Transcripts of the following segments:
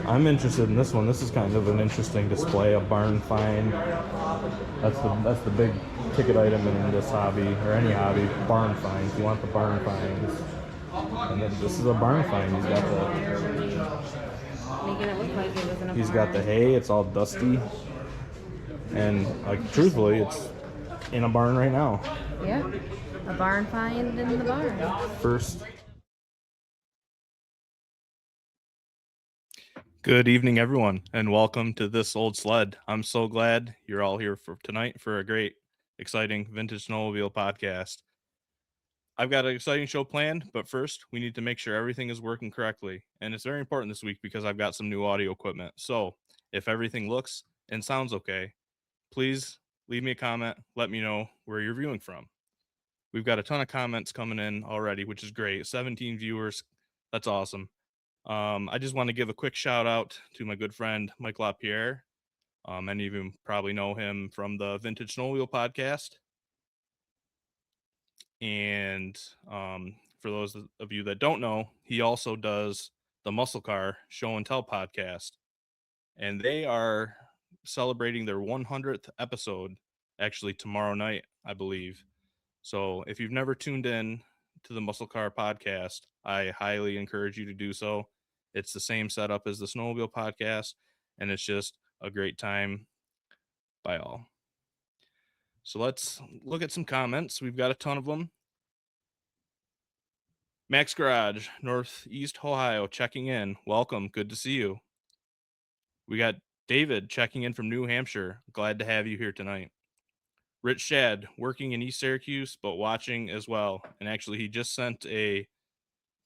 I'm interested in this one. This is kind of an interesting display, a barn find. That's the big ticket item in this hobby, or any hobby, barn finds. You want the barn finds. And then this is a barn find. Making it look like it was in a He's barn. got the hay, it's all dusty. And like truthfully, it's in a barn right now. Yeah, a barn find in the barn. First. Good evening, everyone, and welcome to This Old Sled. I'm so glad you're all here for tonight for a great, exciting vintage snowmobile podcast. I've got an exciting show planned, but first, we need to make sure everything is working correctly. And it's very important this week because I've got some new audio equipment. So, if everything looks and sounds okay, please leave me a comment. Let me know where you're viewing from. We've got a ton of comments coming in already, which is great. 17 viewers. That's awesome. I just want to give a quick shout out to my good friend Mike LaPierre. Many of you probably know him from the Vintage Snowmobile podcast. And for those of you that don't know, he also does the Muscle Car Show and Tell podcast. And they are celebrating their 100th episode actually tomorrow night, I believe. So if you've never tuned in to the Muscle Car podcast, I highly encourage you to do so. It's the same setup as the Snowmobile podcast, and it's just a great time by all. So let's look at some comments. We've got a ton of them. Max Garage, Northeast Ohio, checking in. Welcome. Good to see you. We got David checking in from New Hampshire. Glad to have you here tonight. Rich Shad, working in East Syracuse, but watching as well. And actually, he just sent a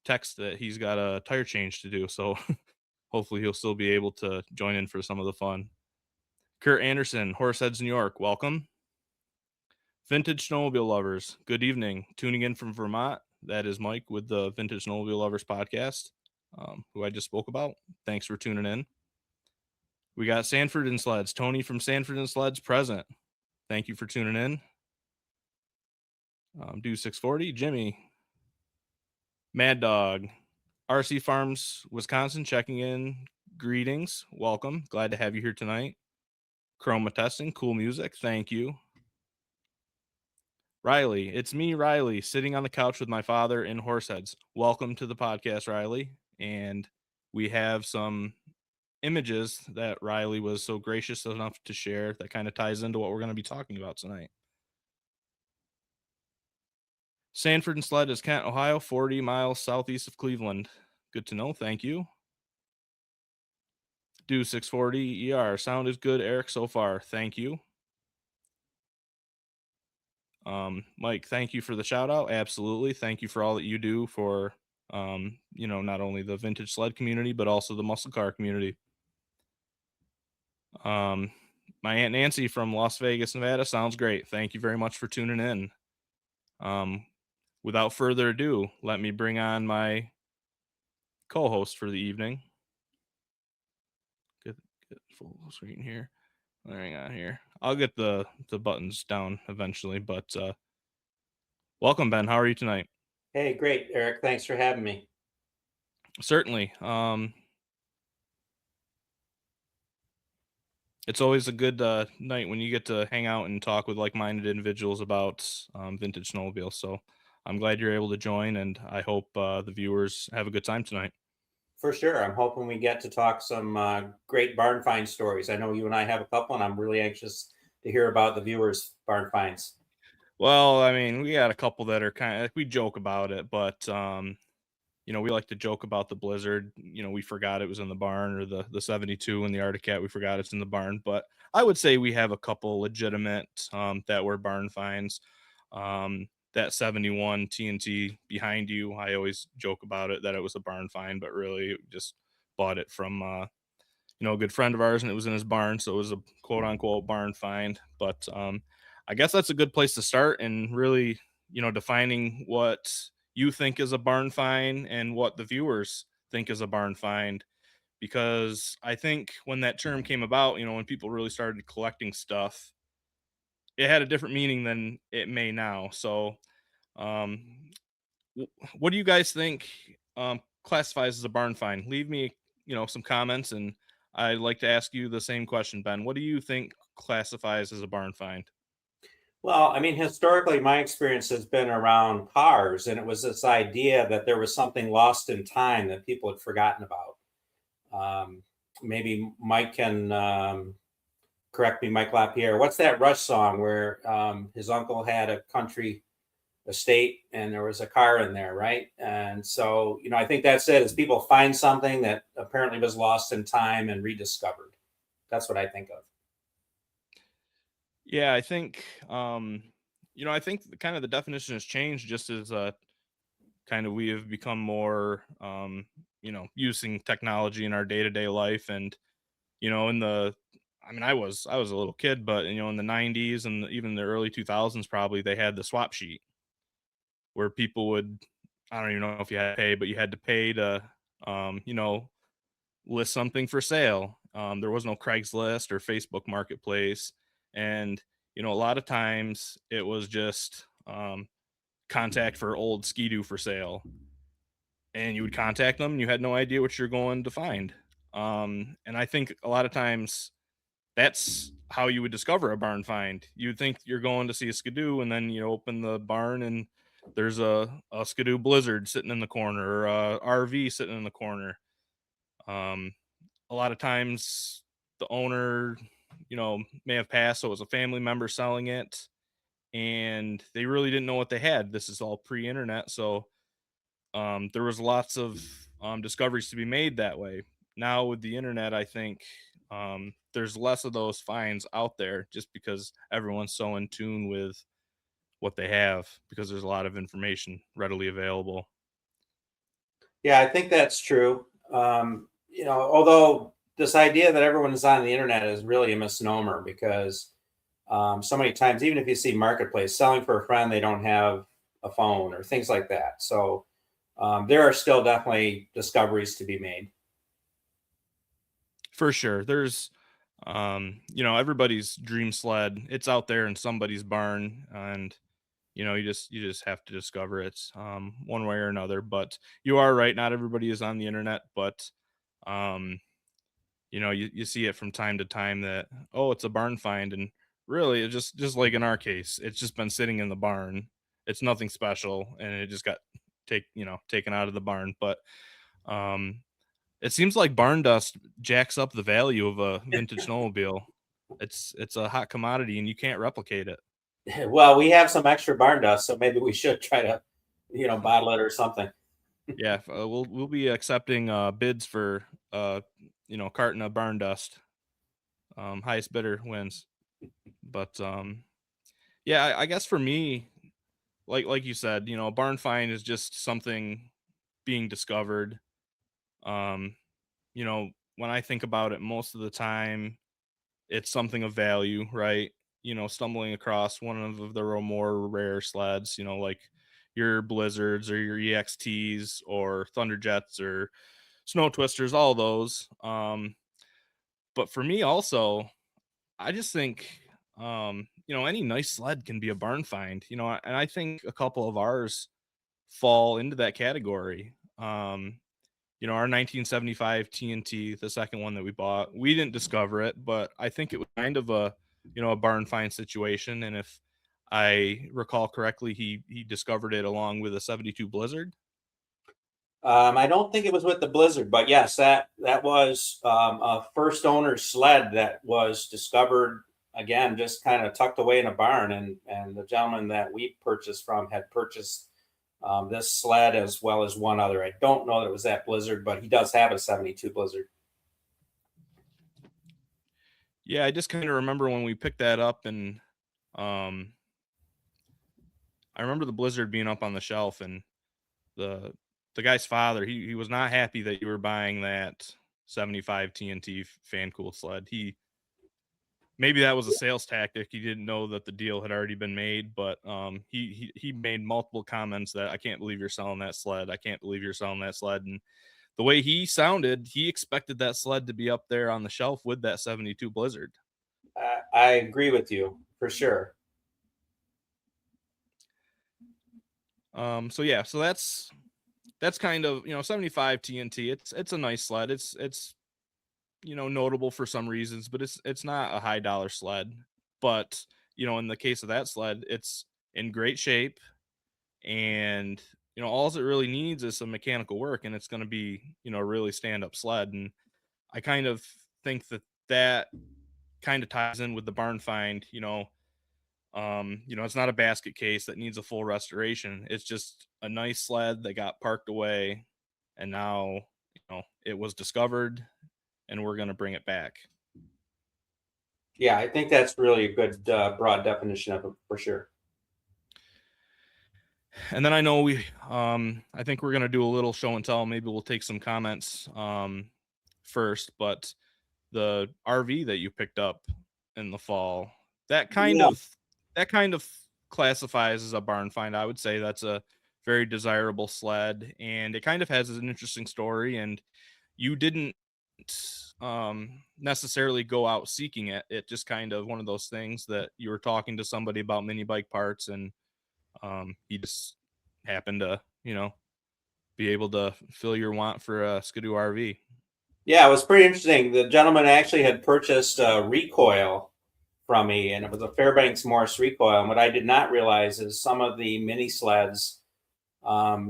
text that he's got a tire change to do. So hopefully he'll still be able to join in for some of the fun. Kurt Anderson, Horseheads, New York, welcome. Vintage Snowmobile Lovers, good evening. Tuning in from Vermont, that is Mike with the Vintage Snowmobile Lovers podcast, who I just spoke about. Thanks for tuning in. We got Sanford and Sleds. Tony from Sanford and Sleds present. Thank you for tuning in. Do 640. Jimmy. Mad Dog. RC Farms, Wisconsin, checking in. Greetings. Welcome. Glad to have you here tonight. Chroma testing. Cool music. Thank you. Riley. It's me, Riley, sitting on the couch with my father in Horseheads. Welcome to the podcast, Riley. And we have some images that Riley was so gracious enough to share that kind of ties into what we're going to be talking about tonight. Sanford and Sled is Kent, Ohio, 40 miles southeast of Cleveland. Good to know. Thank you. Do 640 ER. Sound is good, Eric, so far. Thank you. Mike, thank you for the shout out. Absolutely. Thank you for all that you do for, not only the vintage sled community, but also the muscle car community. My Aunt Nancy from Las Vegas, Nevada. Sounds great. Thank you very much for tuning in. Without further ado, let me bring on my co-host for the evening. Get full screen here. Hang on here. I'll get the buttons down eventually, but welcome, Ben. How are you tonight? Hey, great, Eric. Thanks for having me. Certainly. It's always a good night when you get to hang out and talk with like-minded individuals about vintage snowmobile. So I'm glad you're able to join, and I hope the viewers have a good time tonight. For sure. I'm hoping we get to talk some great barn find stories. I know you and I have a couple, and I'm really anxious to hear about the viewers' barn finds. Well, I mean, we got a couple that are kind of, we joke about it, but we like to joke about the Blizzard. We forgot it was in the barn, or the 72 and the Arctic Cat. We forgot it's in the barn, but I would say we have a couple legitimate that were barn finds. That 71 TNT behind you, I always joke about it that it was a barn find, but really just bought it from a good friend of ours, and it was in his barn, so it was a quote unquote barn find. But I guess that's a good place to start, and really, defining what you think is a barn find and what the viewers think is a barn find. Because I think when that term came about, when people really started collecting stuff, it had a different meaning than it may now. So what do you guys think classifies as a barn find? Leave me some comments, and I'd like to ask you the same question, Ben. What do you think classifies as a barn find? Well, I mean, historically, my experience has been around cars, and it was this idea that there was something lost in time that people had forgotten about. Maybe Mike can correct me, Mike LaPierre. What's that Rush song where his uncle had a country estate and there was a car in there, right? And so, I think that's it, is people find something that apparently was lost in time and rediscovered. That's what I think of. Yeah, I think I think kind of the definition has changed just as kind of we have become more using technology in our day-to-day life. And in the I mean, I was a little kid, but in the 90s and even the early 2000s, probably they had the swap sheet where people would, I don't even know if you had to pay, but you had to pay to um, you know list something for sale. There was no Craigslist or Facebook Marketplace, and a lot of times it was just contact for old Ski-Doo for sale, and you would contact them, and you had no idea what you're going to find. And I think a lot of times that's how you would discover a barn find. You'd think you're going to see a Skidoo, and then you open the barn and there's a Skidoo Blizzard sitting in the corner, or a RV sitting in the corner. Um, a lot of times the owner, may have passed, so it was a family member selling it, and they really didn't know what they had. This is all pre-internet, so there was lots of discoveries to be made that way. Now with the internet, I think there's less of those finds out there just because everyone's so in tune with what they have, because there's a lot of information readily available. Yeah, I think that's true. Although this idea that everyone is on the internet is really a misnomer, because so many times, even if you see marketplace selling for a friend, they don't have a phone or things like that. So there are still definitely discoveries to be made. For sure. There's everybody's dream sled. It's out there in somebody's barn, and you just have to discover it one way or another. But you are right, not everybody is on the internet, but um you see it from time to time that, oh, it's a barn find, and really it just like in our case, it's just been sitting in the barn. It's nothing special, and it just got taken out of the barn. But um it seems like barn dust jacks up the value of a vintage snowmobile. It's a hot commodity, and you can't replicate it. Well, we have some extra barn dust, so maybe we should try to, bottle it or something. Yeah, we'll be accepting bids for carton of barn dust. Highest bidder wins. But yeah, I guess for me, like you said, a barn find is just something being discovered. Um, when I think about it, most of the time it's something of value, right? Stumbling across one of the more rare sleds, like your Blizzards or your EXTs or Thunderjets or Snow Twisters, all those. But for me also, I just think any nice sled can be a barn find, and I think a couple of ours fall into that category. Our 1975 TNT, the second one that we bought, we didn't discover it, but I think it was kind of a barn find situation. And if I recall correctly, he discovered it along with a 72 Blizzard. I don't think it was with the Blizzard, but yes, that was a first owner sled that was discovered, again, just kind of tucked away in a barn. And the gentleman that we purchased from had purchased this sled as well as one other. I don't know that it was that Blizzard, but he does have a 72 Blizzard. Yeah, I just kind of remember when we picked that up, and um, I remember the Blizzard being up on the shelf, and the the guy's father, he was not happy that you were buying that 75 TNT fan cooled sled. Maybe that was a sales tactic. He didn't know that the deal had already been made, but he made multiple comments that, I can't believe you're selling that sled. I can't believe you're selling that sled. And the way he sounded, he expected that sled to be up there on the shelf with that 72 Blizzard. I agree with you for sure. So yeah, so that's that's kind of, 75 TNT. It's a nice sled. It's notable for some reasons, but it's not a high dollar sled. But, in the case of that sled, it's in great shape, and all it really needs is some mechanical work, and it's going to be, a really stand up sled. And I kind of think that kind of ties in with the barn find. It's not a basket case that needs a full restoration. It's just a nice sled that got parked away, and now it was discovered, and we're going to bring it back. Yeah, I think that's really a good broad definition of it for sure. And then I know I think we're going to do a little show and tell. Maybe we'll take some comments first, but the RV that you picked up in the fall, that kind Yeah. of classifies as a barn find. I would say that's a very desirable sled, and it kind of has an interesting story. And you didn't necessarily go out seeking it. It just kind of one of those things that you were talking to somebody about mini bike parts, and he just happened to be able to fill your want for a Skidoo RV. Yeah, it was pretty interesting. The gentleman actually had purchased a recoil from me, and it was a Fairbanks Morse recoil. And what I did not realize is some of the mini sleds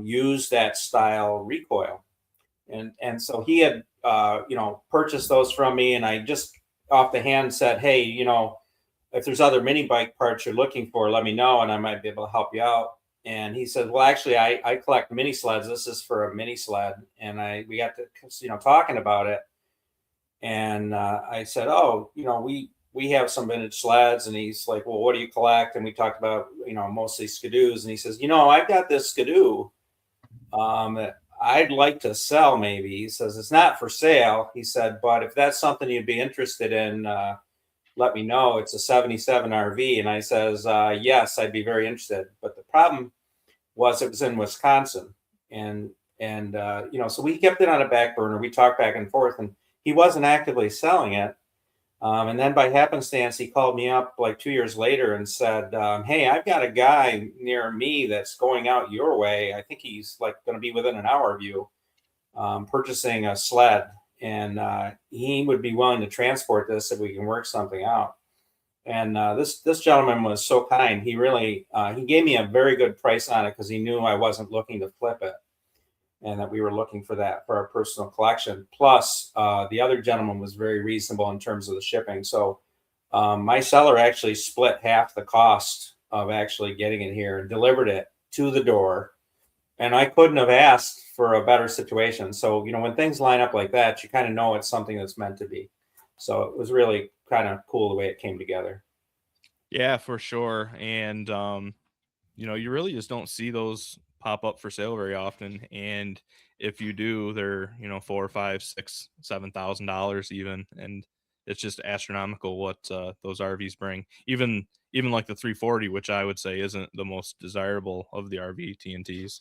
use that style recoil, and so he had purchased those from me, and I just off the hand said, hey, if there's other mini bike parts you're looking for, let me know, and I might be able to help you out. And he said, well, actually, I collect mini sleds. This is for a mini sled. And we got to, talking about it. And I said, oh, we have some vintage sleds. And he's like, well, what do you collect? And we talked about, mostly Skidoos. And he says, I've got this Skidoo that I'd like to sell maybe. He says, it's not for sale. He said, but if that's something you'd be interested in, let me know. It's a 77 RV. And I says, yes, I'd be very interested. But the problem was it was in Wisconsin. And so we kept it on a back burner. We talked back and forth, and he wasn't actively selling it. And then by happenstance, he called me up like 2 years later and said, hey, I've got a guy near me that's going out your way. I think he's like going to be within an hour of you, purchasing a sled. And he would be willing to transport this if we can work something out. And this gentleman was so kind. He really he gave me a very good price on it because he knew I wasn't looking to flip it, and that we were looking for that for our personal collection. Plus, the other gentleman was very reasonable in terms of the shipping. So my seller actually split half the cost of actually getting it here and delivered it to the door. And I couldn't have asked for a better situation. So, when things line up like that, you kind of know it's something that's meant to be. So it was really kind of cool the way it came together. Yeah, for sure. And you really just don't see those pop up for sale very often. And if you do, they're $4 or $5, $6, $7,000 even, and it's just astronomical what those RVs bring. Even like the 340, which I would say isn't the most desirable of the RV TNTs.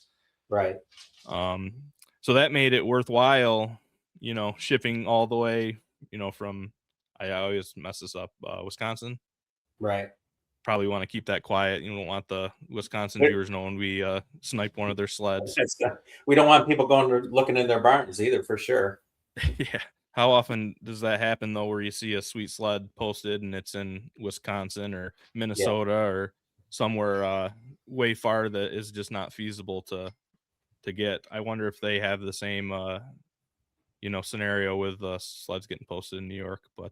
Right. So that made it worthwhile, shipping all the way, from, I always mess this up, Wisconsin. Right. Probably want to keep that quiet. You don't want the Wisconsin viewers knowing we sniped one of their sleds. We don't want people going looking in their barns either, for sure. Yeah. How often does that happen though, where you see a sweet sled posted and it's in Wisconsin or Minnesota or somewhere way far that is just not feasible to get? I wonder if they have the same scenario with sleds getting posted in New York. But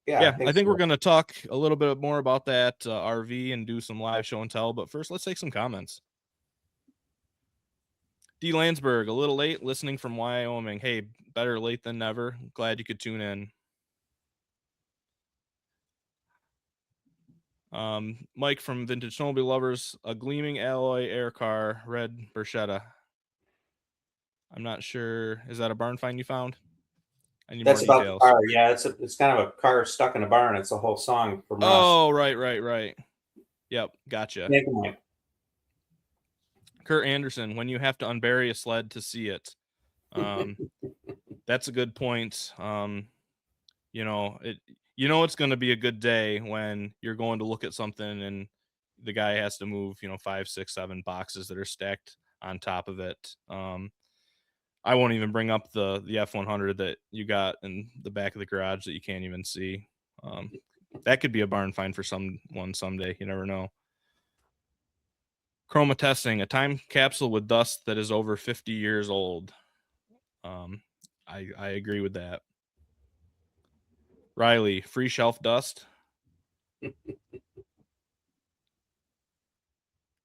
Yeah, I think so. we're going to talk a little bit more about that RV and do some live show and tell. But first, let's take some comments. D. Landsberg, a little late, listening from Wyoming. Hey, better late than never. Glad you could tune in. Mike from Vintage Snowmobile Lovers, a gleaming alloy air car, red Berchetta. I'm not sure. Is that a barn find you found? I need That's more about details. the car. Yeah, it's kind of a car stuck in a barn. It's a whole song from Russ. Oh, right. Yep, gotcha. Kurt Anderson, when you have to unbury a sled to see it. That's a good point. It's going to be a good day when you're going to look at something and the guy has to move 5, 6, 7 boxes that are stacked on top of it. I won't even bring up the F100 that you got in the back of the garage that you can't even see. That could be a barn find for someone someday. You never know. Chroma testing, a time capsule with dust that is over 50 years old. I agree with that. Riley, free shelf dust.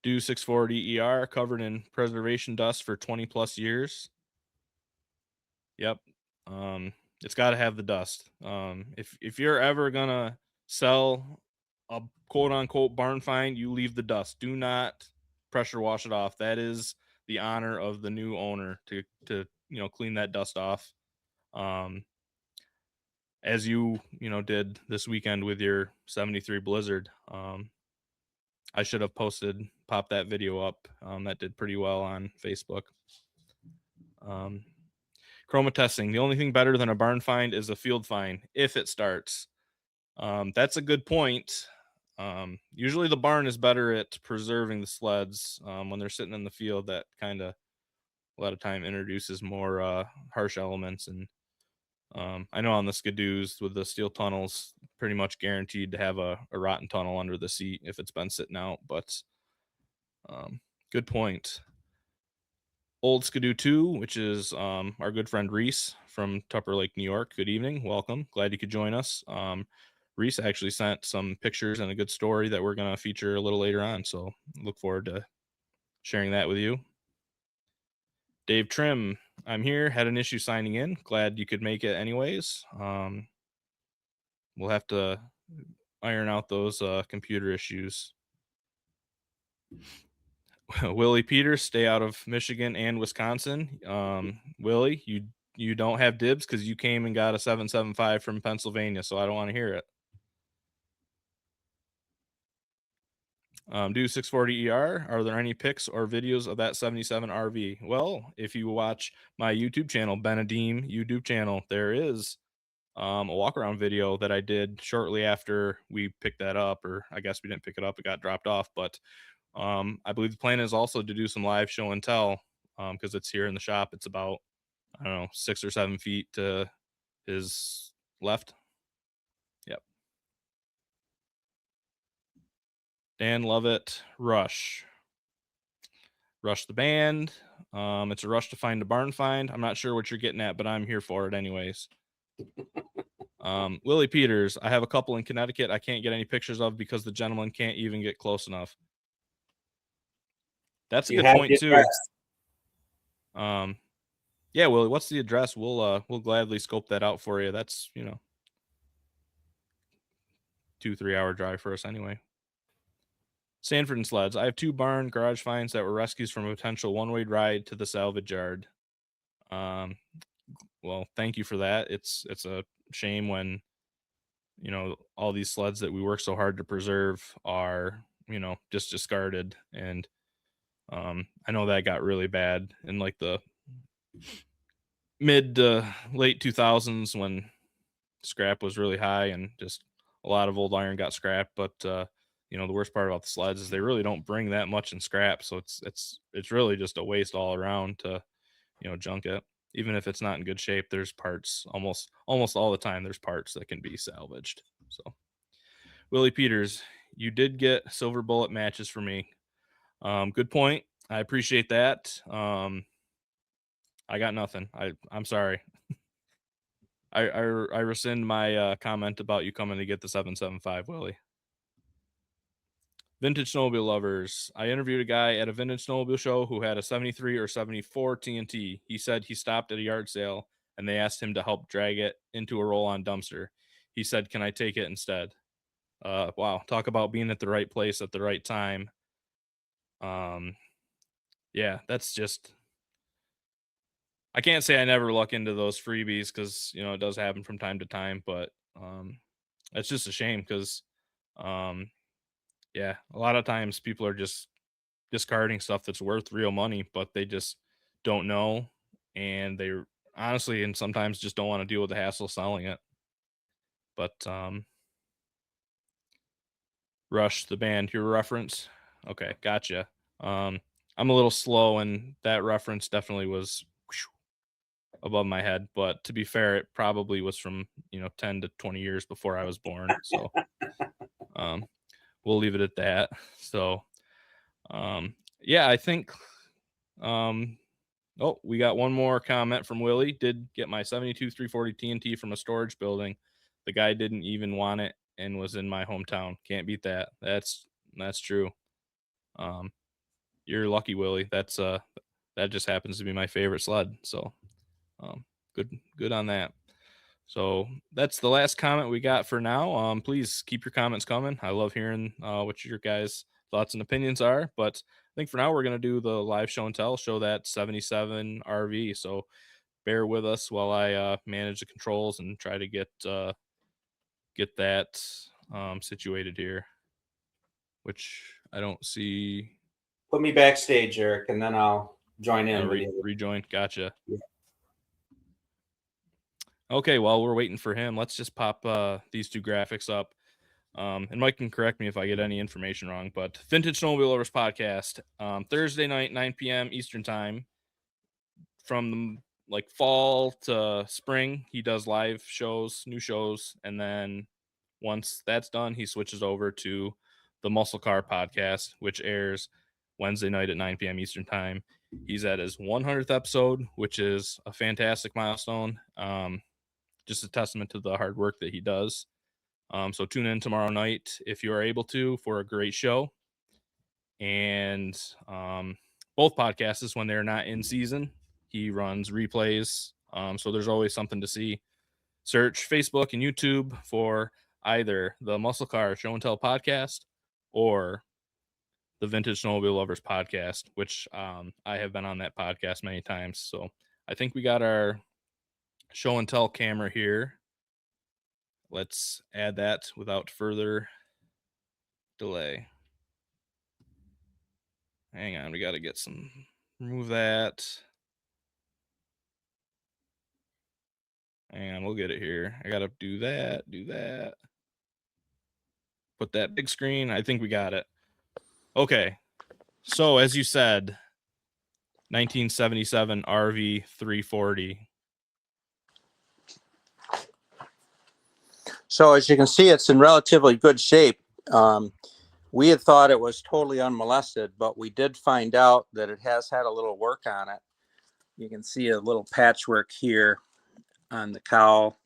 Do 640 ER covered in preservation dust for 20 plus years. Yep. It's got to have the dust. If you're ever gonna sell a quote unquote barn find, you leave the dust. Do not pressure wash it off. That is the honor of the new owner to clean that dust off. As you did this weekend with your 73 Blizzard. I should have popped that video up. That did pretty well on Facebook. Chroma testing. The only thing better than a barn find is a field find if it starts. That's a good point. Usually the barn is better at preserving the sleds when they're sitting in the field. That kind of a lot of time introduces more harsh elements. And I know on the Skidoos with the steel tunnels, pretty much guaranteed to have a rotten tunnel under the seat if it's been sitting out. But good point. Old Skidoo 2, which is our good friend Reese from Tupper Lake, New York. Good evening. Welcome. Glad you could join us. Reese actually sent some pictures and a good story that we're going to feature a little later on. So look forward to sharing that with you. Dave Trim, I'm here. Had an issue signing in. Glad you could make it anyways. We'll have to iron out those computer issues. Willie Peters, stay out of Michigan and Wisconsin. Willie, you don't have dibs because you came and got a 775 from Pennsylvania, so I don't want to hear it. Do 640 ER. Are there any pics or videos of that 77 RV? Well, if you watch my YouTube channel, Benadim YouTube channel, there is a walk around video that I did shortly after we picked that up, or I guess we didn't pick it up, it got dropped off, but I believe the plan is also to do some live show and tell because it's here in the shop. It's about, I don't know, 6 or 7 feet to his left. Yep. Dan Lovett, Rush the band. It's a rush to find a barn find. I'm not sure what you're getting at, but I'm here for it anyways. Willie Peters, I have a couple in Connecticut I can't get any pictures of because the gentleman can't even get close enough. That's a good point too. Yeah, Willie, what's the address? We'll gladly scope that out for you. That's 2-3 hour drive for us anyway. Sanford and Sleds. I have 2 barn garage finds that were rescues from a potential one-way ride to the salvage yard. Well, thank you for that. It's a shame when all these sleds that we work so hard to preserve are just discarded. And I know that got really bad in like the mid to late 2000s when scrap was really high and just a lot of old iron got scrapped. But the worst part about the sleds is they really don't bring that much in scrap, so it's really just a waste all around to junk it. Even if it's not in good shape, there's parts almost all the time. There's parts that can be salvaged. So Willie Peters, you did get silver bullet matches for me. Good point. I appreciate that. I got nothing. I'm sorry. I rescind my comment about you coming to get the 775, Willie. Vintage snowmobile lovers. I interviewed a guy at a vintage snowmobile show who had a 73 or 74 TNT. He said he stopped at a yard sale and they asked him to help drag it into a roll-on dumpster. He said, "Can I take it instead?" Wow, talk about being at the right place at the right time. Yeah, that's just, I can't say I never luck into those freebies because it does happen from time to time, but it's just a shame because yeah, a lot of times people are just discarding stuff that's worth real money, but they just don't know, and they honestly and sometimes just don't want to deal with the hassle of selling it. But Rush the band, your reference. Okay, gotcha. I'm a little slow, and that reference definitely was above my head. But to be fair, it probably was from 10 to 20 years before I was born. So um, we'll leave it at that. So yeah, I think. Oh, we got one more comment from Willie. Did get my 72 340 TNT from a storage building. The guy didn't even want it and was in my hometown. Can't beat that. That's true. You're lucky, Willie. That just happens to be my favorite sled. So good on that. So that's the last comment we got for now. Please keep your comments coming. I love hearing what your guys' thoughts and opinions are. But I think for now we're gonna do the live show and tell, show that 77 RV. So bear with us while I manage the controls and try to get that situated here, which I don't see. Put me backstage, Eric, and then I'll join in with you. Rejoin. Gotcha. Yeah. Okay, while we're waiting for him, let's just pop these two graphics up. And Mike can correct me if I get any information wrong, but Vintage Snowmobile Lovers Podcast, Thursday night, 9 p.m. Eastern Time. From like fall to spring, he does live shows, new shows, and then once that's done, he switches over to the Muscle Car Podcast, which airs Wednesday night at 9 p.m. Eastern Time. He's at his 100th episode, which is a fantastic milestone. Just a testament to the hard work that he does. So tune in tomorrow night if you are able to for a great show. And both podcasts, when they're not in season, he runs replays. So there's always something to see. Search Facebook and YouTube for either the Muscle Car Show and Tell podcast or the Vintage Snowmobile Lovers podcast, which I have been on that podcast many times. So I think we got our show and tell camera here. Let's add that without further delay. Hang on, we got to get some, remove that. And we'll get it here. I got to do that. Put that big screen. I think we got it. Okay. So as you said, 1977 RV 340. So as you can see, it's in relatively good shape. We had thought it was totally unmolested, but we did find out that it has had a little work on it. You can see a little patchwork here on the cowl.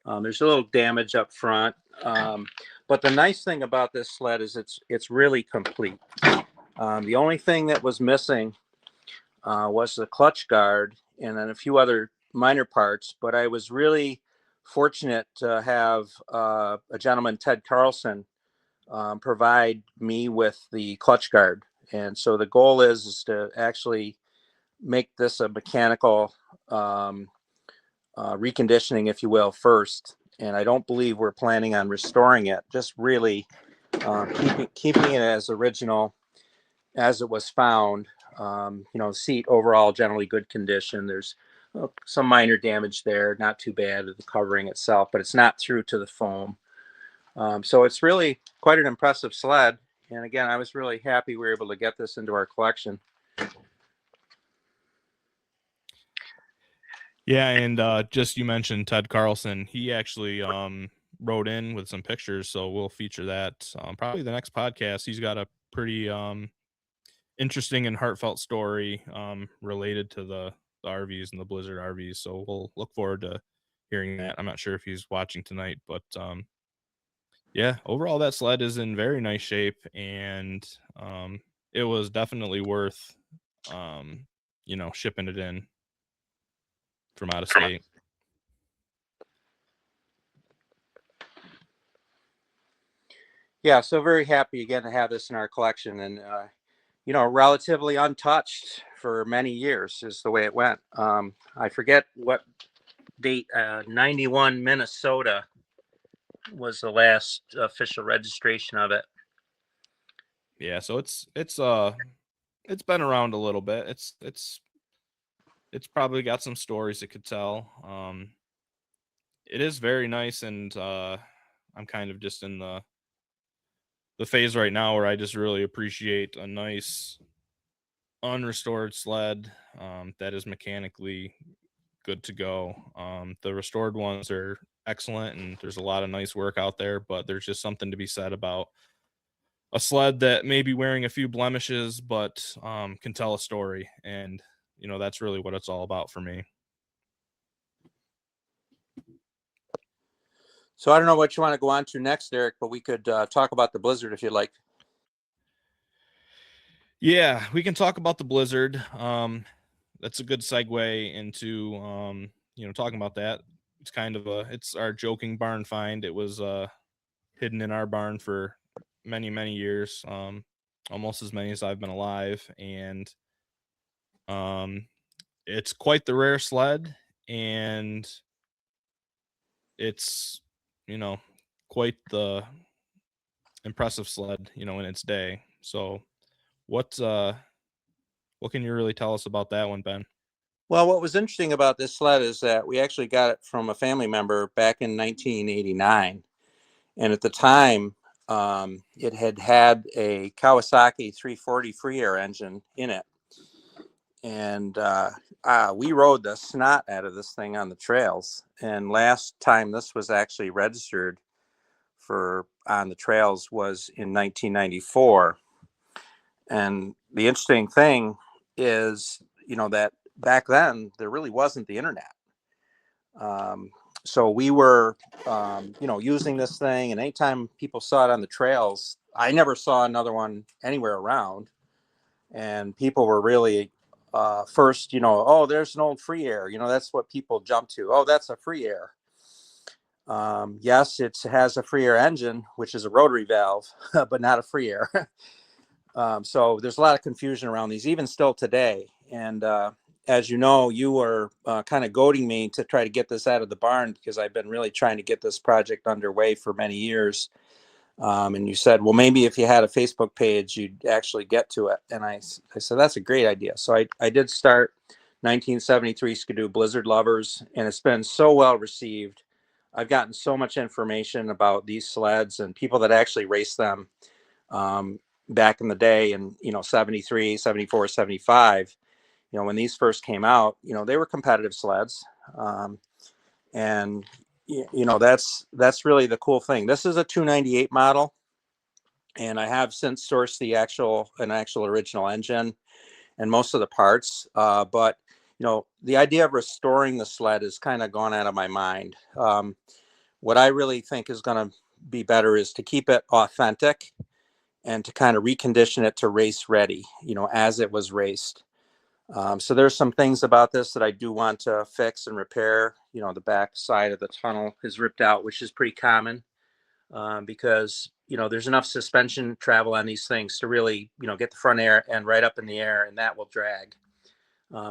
There's a little damage up front. But the nice thing about this sled is it's really complete. The only thing that was missing was the clutch guard and then a few other minor parts. But I was really fortunate to have a gentleman, Ted Carlson, provide me with the clutch guard. And so the goal is to actually make this a mechanical reconditioning, if you will, first. And I don't believe we're planning on restoring it, just really keeping it as original as it was found. Seat overall generally good condition. There's some minor damage there, not too bad of the covering itself, but it's not through to the foam. So it's really quite an impressive sled. And again, I was really happy we were able to get this into our collection. Yeah, and just you mentioned Ted Carlson. He actually wrote in with some pictures, so we'll feature that probably the next podcast. He's got a pretty interesting and heartfelt story related to the RVs and the Blizzard RVs, so we'll look forward to hearing that. I'm not sure if he's watching tonight, but yeah, overall that sled is in very nice shape, and it was definitely worth shipping it in from out of state. Yeah, so very happy again to have this in our collection, and relatively untouched for many years is the way it went. I forget what date, 91 Minnesota was the last official registration of it. Yeah, so it's been around a little bit. It's probably got some stories it could tell. It is very nice, and I'm kind of just in the phase right now where I just really appreciate a nice unrestored sled that is mechanically good to go. The restored ones are excellent, and there's a lot of nice work out there, but there's just something to be said about a sled that may be wearing a few blemishes, but can tell a story. And, that's really what it's all about for me. So I don't know what you want to go on to next, Eric, but we could talk about the Blizzard if you'd like. Yeah, we can talk about the Blizzard. That's a good segue into, talking about that. It's our joking barn find. It was hidden in our barn for many, many years, almost as many as I've been alive. And it's quite the rare sled, and it's, quite the impressive sled, in its day. So what can you really tell us about that one, Ben? Well, what was interesting about this sled is that we actually got it from a family member back in 1989. And at the time, it had a Kawasaki 340 free air engine in it. And we rode the snot out of this thing on the trails. And last time this was actually registered for on the trails was in 1994. And the interesting thing is, that back then there really wasn't the internet. So we were, using this thing, and anytime people saw it on the trails, I never saw another one anywhere around. And people were really first, oh, there's an old free air. That's what people jump to. Oh, that's a free air. Yes, it has a free air engine, which is a rotary valve, but not a free air. So there's a lot of confusion around these, even still today. And as you know, you were kind of goading me to try to get this out of the barn because I've been really trying to get this project underway for many years. And you said, well, maybe if you had a Facebook page, you'd actually get to it. And I said, that's a great idea. So I did start 1973 Skidoo Blizzard Lovers, and it's been so well received. I've gotten so much information about these sleds and people that actually race them back in the day in, 73, 74, 75. When these first came out, they were competitive sleds. And that's really the cool thing. This is a 298 model, and I have since sourced an actual original engine and most of the parts. But the idea of restoring the sled has kind of gone out of my mind. What I really think is going to be better is to keep it authentic and to kind of recondition it to race ready, as it was raced. So there's some things about this that I do want to fix and repair. The back side of the tunnel is ripped out, which is pretty common because, there's enough suspension travel on these things to really, get the front air and right up in the air, and that will drag.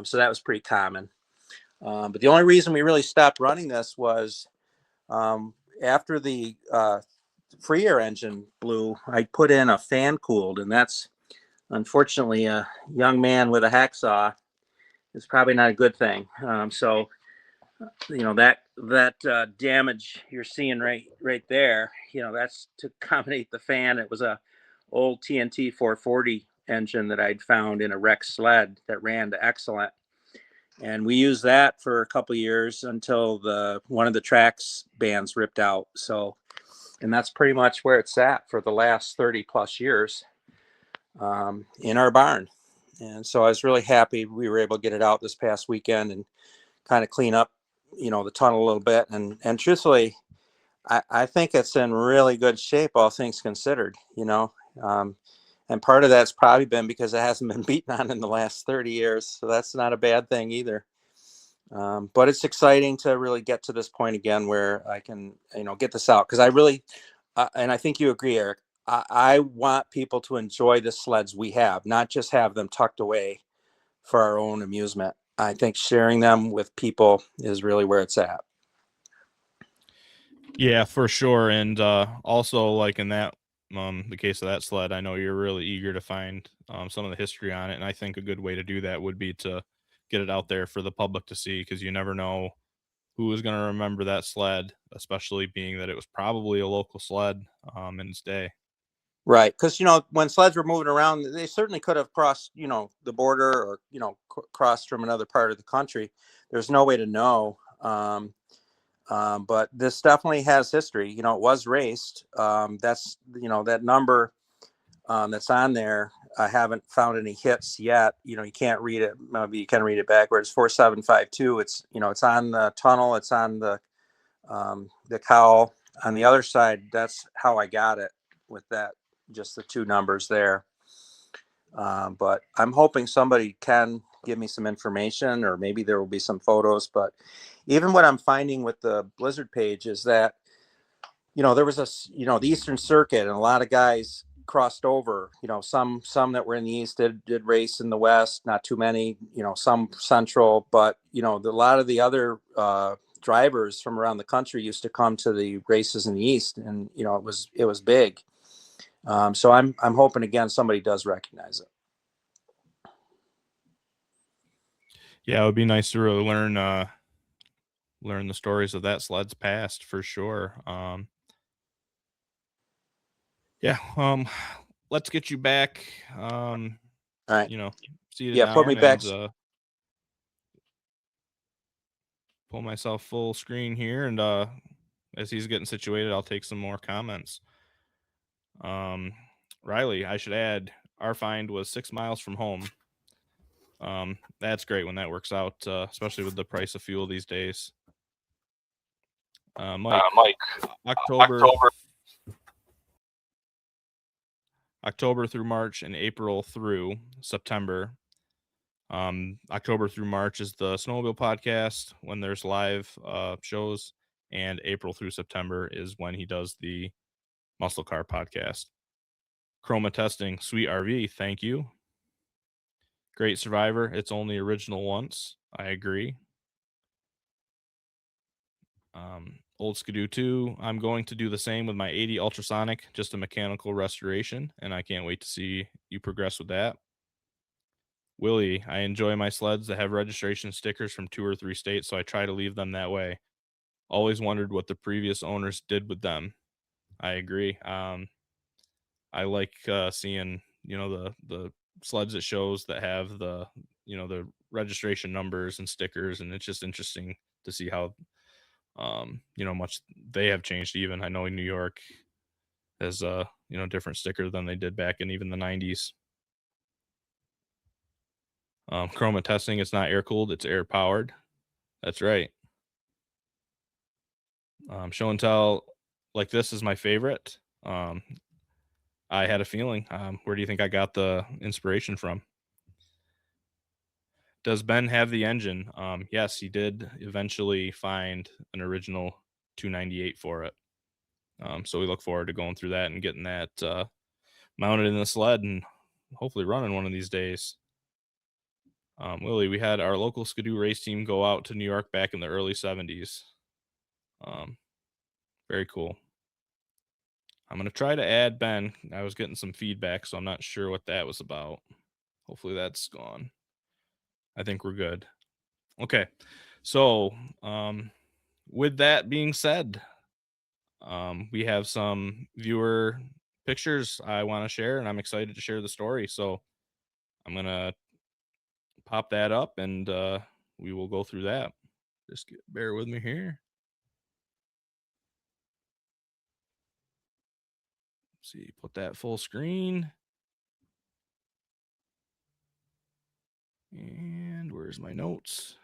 So that was pretty common. But the only reason we really stopped running this was after the free air engine blew, I put in a fan cooled, and that's unfortunately a young man with a hacksaw is probably not a good thing. So that damage you're seeing right there, that's to accommodate the fan. It was a old TNT 440 engine that I'd found in a wrecked sled that ran to excellent. And we used that for a couple of years until one of the tracks bands ripped out. So, and that's pretty much where it's at for the last 30 plus years in our barn. And so I was really happy we were able to get it out this past weekend and kind of clean up, the tunnel a little bit. And truthfully, I think it's in really good shape, all things considered, and part of that's probably been because it hasn't been beaten on in the last 30 years. So that's not a bad thing either. But it's exciting to really get to this point again where I can, get this out. Because I really, and I think you agree, Eric, I want people to enjoy the sleds we have, not just have them tucked away for our own amusement. I think sharing them with people is really where it's at. Yeah, for sure. And also, like in that the case of that sled, I know you're really eager to find some of the history on it, and I think a good way to do that would be to get it out there for the public to see, because you never know who is going to remember that sled, especially being that it was probably a local sled in its day. Right. Because, when sleds were moving around, they certainly could have crossed, the border or, crossed from another part of the country. There's no way to know. But this definitely has history. It was raced. That's, that number that's on there. I haven't found any hits yet. You can't read it. Maybe you can read it backwards. 4752. It's, it's on the tunnel. It's on the cowl on the other side. That's how I got it with that. Just the two numbers there. But I'm hoping somebody can give me some information, or maybe there will be some photos. But even what I'm finding with the Blizzard page is that, there was the Eastern Circuit, and a lot of guys crossed over. Some that were in the East did race in the West, not too many, some Central, but, a lot of the other drivers from around the country used to come to the races in the East, and, it was big. So I'm hoping, again, somebody does recognize it. Yeah, it would be nice to really learn the stories of that sled's past for sure. Yeah, let's get you back. All right. Seated Yeah, put down me back. and pull myself full screen here, and as he's getting situated, I'll take some more comments. Riley, I should add, our find was 6 miles from home. That's great when that works out, especially with the price of fuel these days. Mike, October through March and April through September. October through March is the Snowmobile podcast when there's live shows, and April through September is when he does the Muscle Car podcast. Chroma testing, sweet RV, thank you. Great Survivor, it's only original once. I agree. Old Skidoo 2, I'm going to do the same with my 80 Ultrasonic, just a mechanical restoration, and I can't wait to see you progress with that. Willie, I enjoy my sleds that have registration stickers from 2 or 3 states, so I try to leave them that way. Always wondered what the previous owners did with them. I agree. I like seeing, the sleds at shows that have the registration numbers and stickers, and it's just interesting to see how much they have changed. Even I know in New York has different sticker than they did back in even the 90s. Chroma testing, it's not air cooled, it's air powered. That's right. Show and tell like this is my favorite. I had a feeling. Where do you think I got the inspiration from? Does Ben have the engine? Yes, he did eventually find an original 298 for it. So we look forward to going through that and getting that mounted in the sled and hopefully running one of these days. Willie, we had our local Skidoo race team go out to New York back in the early 70s. Very cool. I'm going to try to add Ben. I was getting some feedback, so I'm not sure what that was about. Hopefully that's gone. I think we're good. Okay. So, with that being said, we have some viewer pictures I want to share, and I'm excited to share the story. So I'm going to pop that up, and we will go through that. Just bear with me here. Let's see, put that full screen. And where's my notes?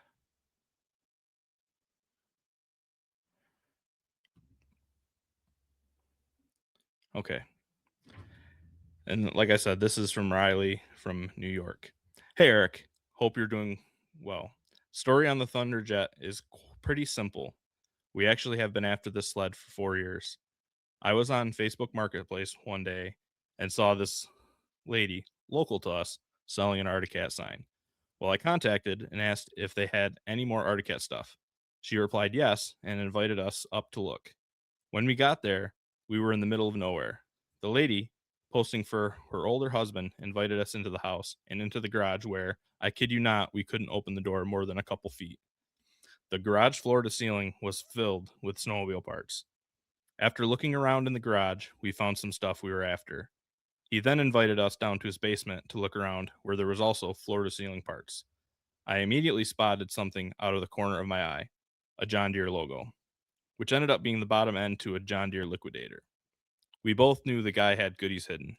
Okay. And like I said, this is from Riley from New York. Hey, Eric. Hope you're doing well. Story on the Thunderjet is pretty simple. We actually have been after this sled for 4 years. I was on Facebook Marketplace one day and saw this lady, local to us, selling an Arctic Cat sign. Well, I contacted and asked if they had any more Arctic Cat stuff. She replied yes and invited us up to look. When we got there, we were in the middle of nowhere. The lady, posting for her older husband, invited us into the house and into the garage where, I kid you not, we couldn't open the door more than a couple feet. The garage floor to ceiling was filled with snowmobile parts. After looking around in the garage, we found some stuff we were after. He then invited us down to his basement to look around, where there was also floor-to-ceiling parts. I immediately spotted something out of the corner of my eye, a John Deere logo, which ended up being the bottom end to a John Deere liquidator. We both knew the guy had goodies hidden.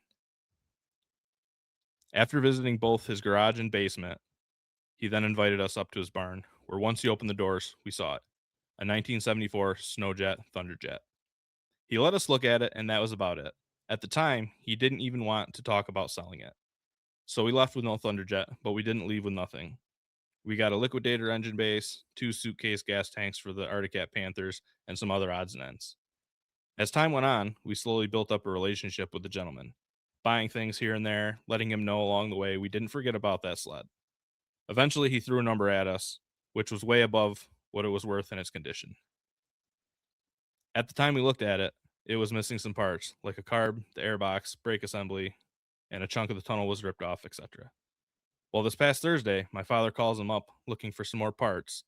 After visiting both his garage and basement, he then invited us up to his barn, where once he opened the doors, we saw it, a 1974 Snowjet Thunderjet. He let us look at it, and that was about it. At the time, he didn't even want to talk about selling it. So we left with no Thunderjet, but we didn't leave with nothing. We got a liquidator engine base, 2 suitcase gas tanks for the Arctic Cat Panthers, and some other odds and ends. As time went on, we slowly built up a relationship with the gentleman, buying things here and there, letting him know along the way we didn't forget about that sled. Eventually, he threw a number at us, which was way above what it was worth in its condition. At the time we looked at it, it was missing some parts, like a carb, the airbox, brake assembly, and a chunk of the tunnel was ripped off, etc. Well, this past Thursday, my father calls him up looking for some more parts,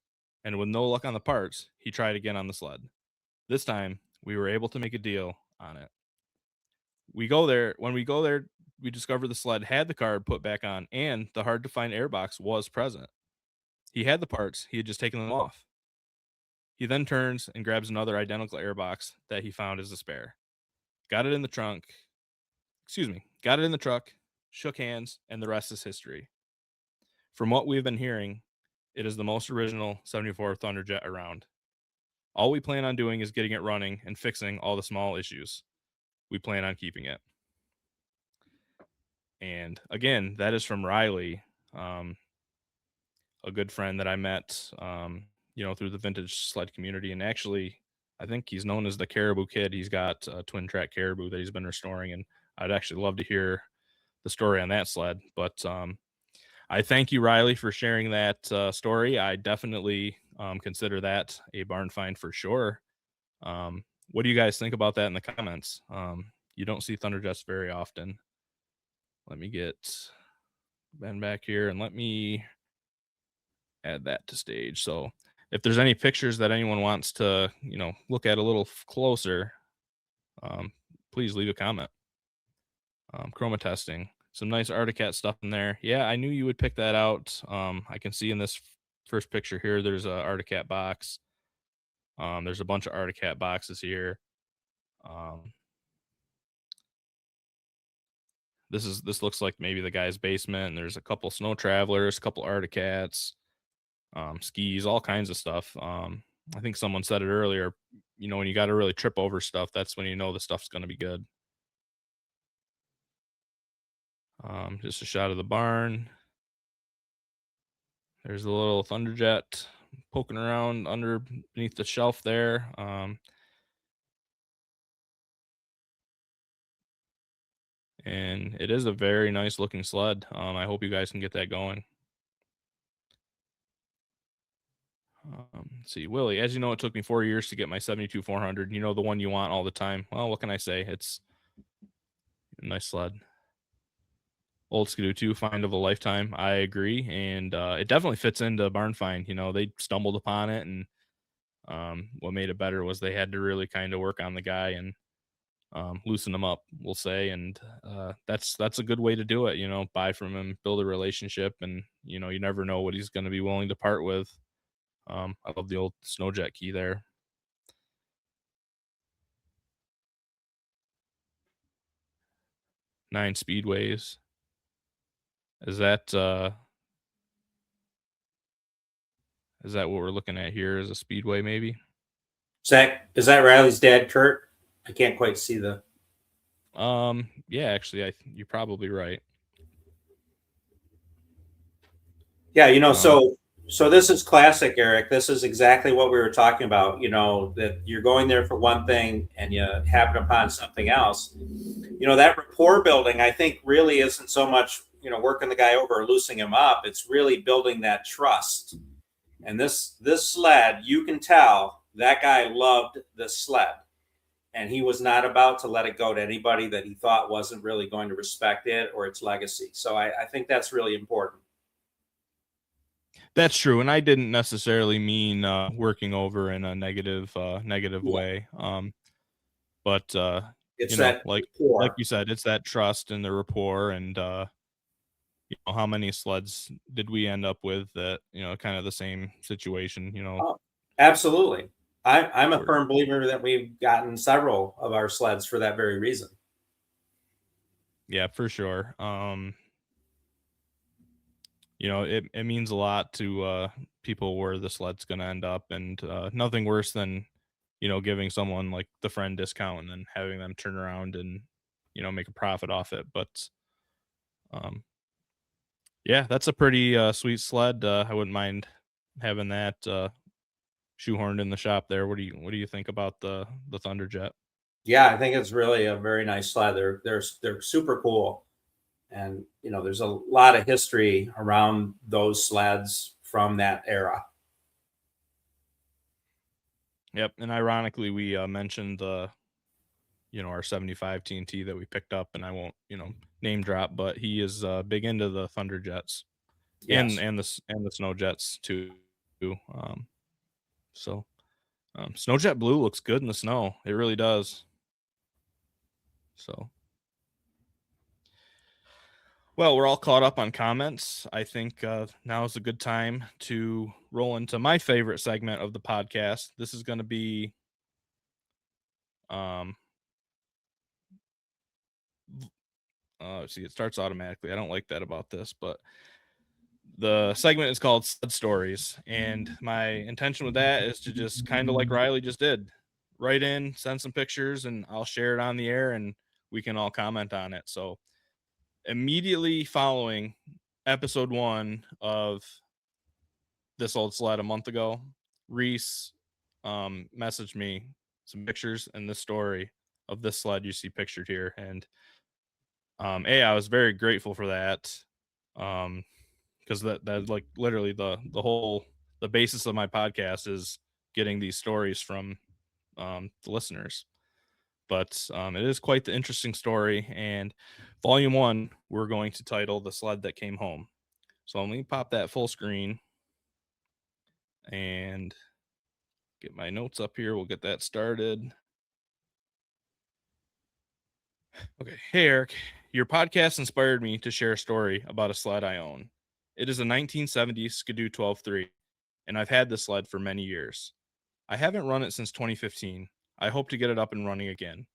and with no luck on the parts, he tried again on the sled. This time, we were able to make a deal on it. When we go there, we discover the sled had the carb put back on, and the hard-to-find airbox was present. He had the parts, he had just taken them off. He then turns and grabs another identical airbox that he found as a spare. Got it in the truck, shook hands, and the rest is history. From what we've been hearing, it is the most original 74 Thunderjet around. All we plan on doing is getting it running and fixing all the small issues. We plan on keeping it. And again, that is from Riley, a good friend that I met, through the vintage sled community. And actually, I think he's known as the Caribou Kid. He's got a twin track Caribou that he's been restoring, and I'd actually love to hear the story on that sled. But I thank you, Riley, for sharing that story. I definitely consider that a barn find for sure. What do you guys think about that in the comments? You don't see Thunderjets very often. Let me get Ben back here and let me add that to stage. So if there's any pictures that anyone wants to, look at a little closer, please leave a comment. Chroma testing, some nice Arctic Cat stuff in there. Yeah, I knew you would pick that out. I can see in this first picture here, there's a Arctic Cat box. There's a bunch of Arctic Cat boxes here. This looks like maybe the guy's basement, and there's a couple snow travelers, a couple Arctic Cats, skis, all kinds of stuff. I think someone said it earlier, when you got to really trip over stuff, that's when you know the stuff's going to be good. Just a shot of the barn. There's a little Thunderjet poking around underneath the shelf there. And it is a very nice looking sled. I hope you guys can get that going. Let's see, Willie, as you know, it took me 4 years to get my 72 400. The one you want all the time. Well, what can I say? It's a nice sled. Old Skidoo 2 find of a lifetime. I agree. And it definitely fits into Barn Find. They stumbled upon it, and what made it better was they had to really kind of work on the guy and loosen him up, we'll say. And that's a good way to do it. Buy from him, build a relationship, and you never know what he's going to be willing to part with. I love the old Snowjet key there. Nine speedways. Is that what we're looking at here? Is a speedway maybe? Is that Riley's dad, Kurt? I can't quite see the. Yeah, actually, you're probably right. Yeah, so this is classic, Eric. This is exactly what we were talking about. That you're going there for one thing and you happen upon something else. That rapport building, I think, really isn't so much working the guy over or loosening him up. It's really building that trust. And this sled, you can tell that guy loved this sled, and he was not about to let it go to anybody that he thought wasn't really going to respect it or its legacy. So I think that's really important. That's true, and I didn't necessarily mean working over in a negative way. But It's You know, that like rapport. you said, it's that trust and the rapport, and you know, how many sleds did we end up with that, you know, kind of the same situation, you know, Oh, absolutely. I'm a where firm believer that we've gotten several of our sleds for that very reason. yeah, for sure. You know, it means a lot to people where the sled's gonna end up, and nothing worse than, you know, giving someone like the friend discount and then having them turn around and, you know, make a profit off it. But um yeah, that's a pretty sweet sled. I wouldn't mind having that shoehorned in the shop there. What do you think about the Thunderjet? Yeah, I think it's really a very nice sled. They're super cool, and you know, there's a lot of history around those sleds from that era. Yep, and ironically, we mentioned the, you know, our 75 TNT that we picked up, and I won't, you know, name drop, but he is big into the Thunderjets Yes. and the Snowjets too. Um, so Snowjet Blue looks good in the snow. It really does. So well, we're all caught up on comments. I think now is a good time to roll into my favorite segment of the podcast. This is going to be um see, it starts automatically. I don't like that about this, but the segment is called Sled Stories, and my intention with that is to just kind of like Riley just did, write in, send some pictures, and I'll share it on the air, and we can all comment on it. So immediately following episode 1 of This Old Sled a month ago, Reese messaged me some pictures and this story of this sled you see pictured here, and I was very grateful for that. Um, because that like literally the whole the basis of my podcast is getting these stories from the listeners. But it is quite the interesting story, and volume 1 we're going to title The Sled That Came Home. So let me pop that full screen and get my notes up here. We'll get that started. Okay. Hey, Eric. Your podcast inspired me to share a story about a sled I own. It is a 1970 Skidoo 12.3, and I've had this sled for many years. I haven't run it since 2015. I hope to get it up and running again.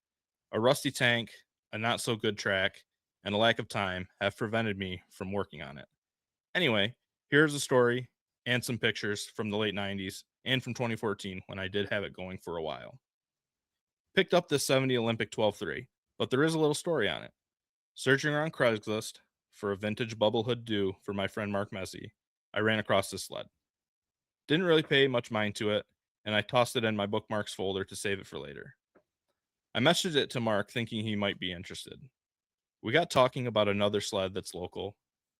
A rusty tank, a not so good track, and a lack of time have prevented me from working on it. Anyway, here's a story and some pictures from the late 90s and from 2014 when I did have it going for a while. Picked up this 70 Olympic 12.3, but there is a little story on it. Searching around Craigslist for a vintage bubble hood do for my friend Mark Messi, I ran across this sled. Didn't really pay much mind to it, and I tossed it in my bookmarks folder to save it for later. I messaged it to Mark thinking he might be interested. We got talking about another sled that's local,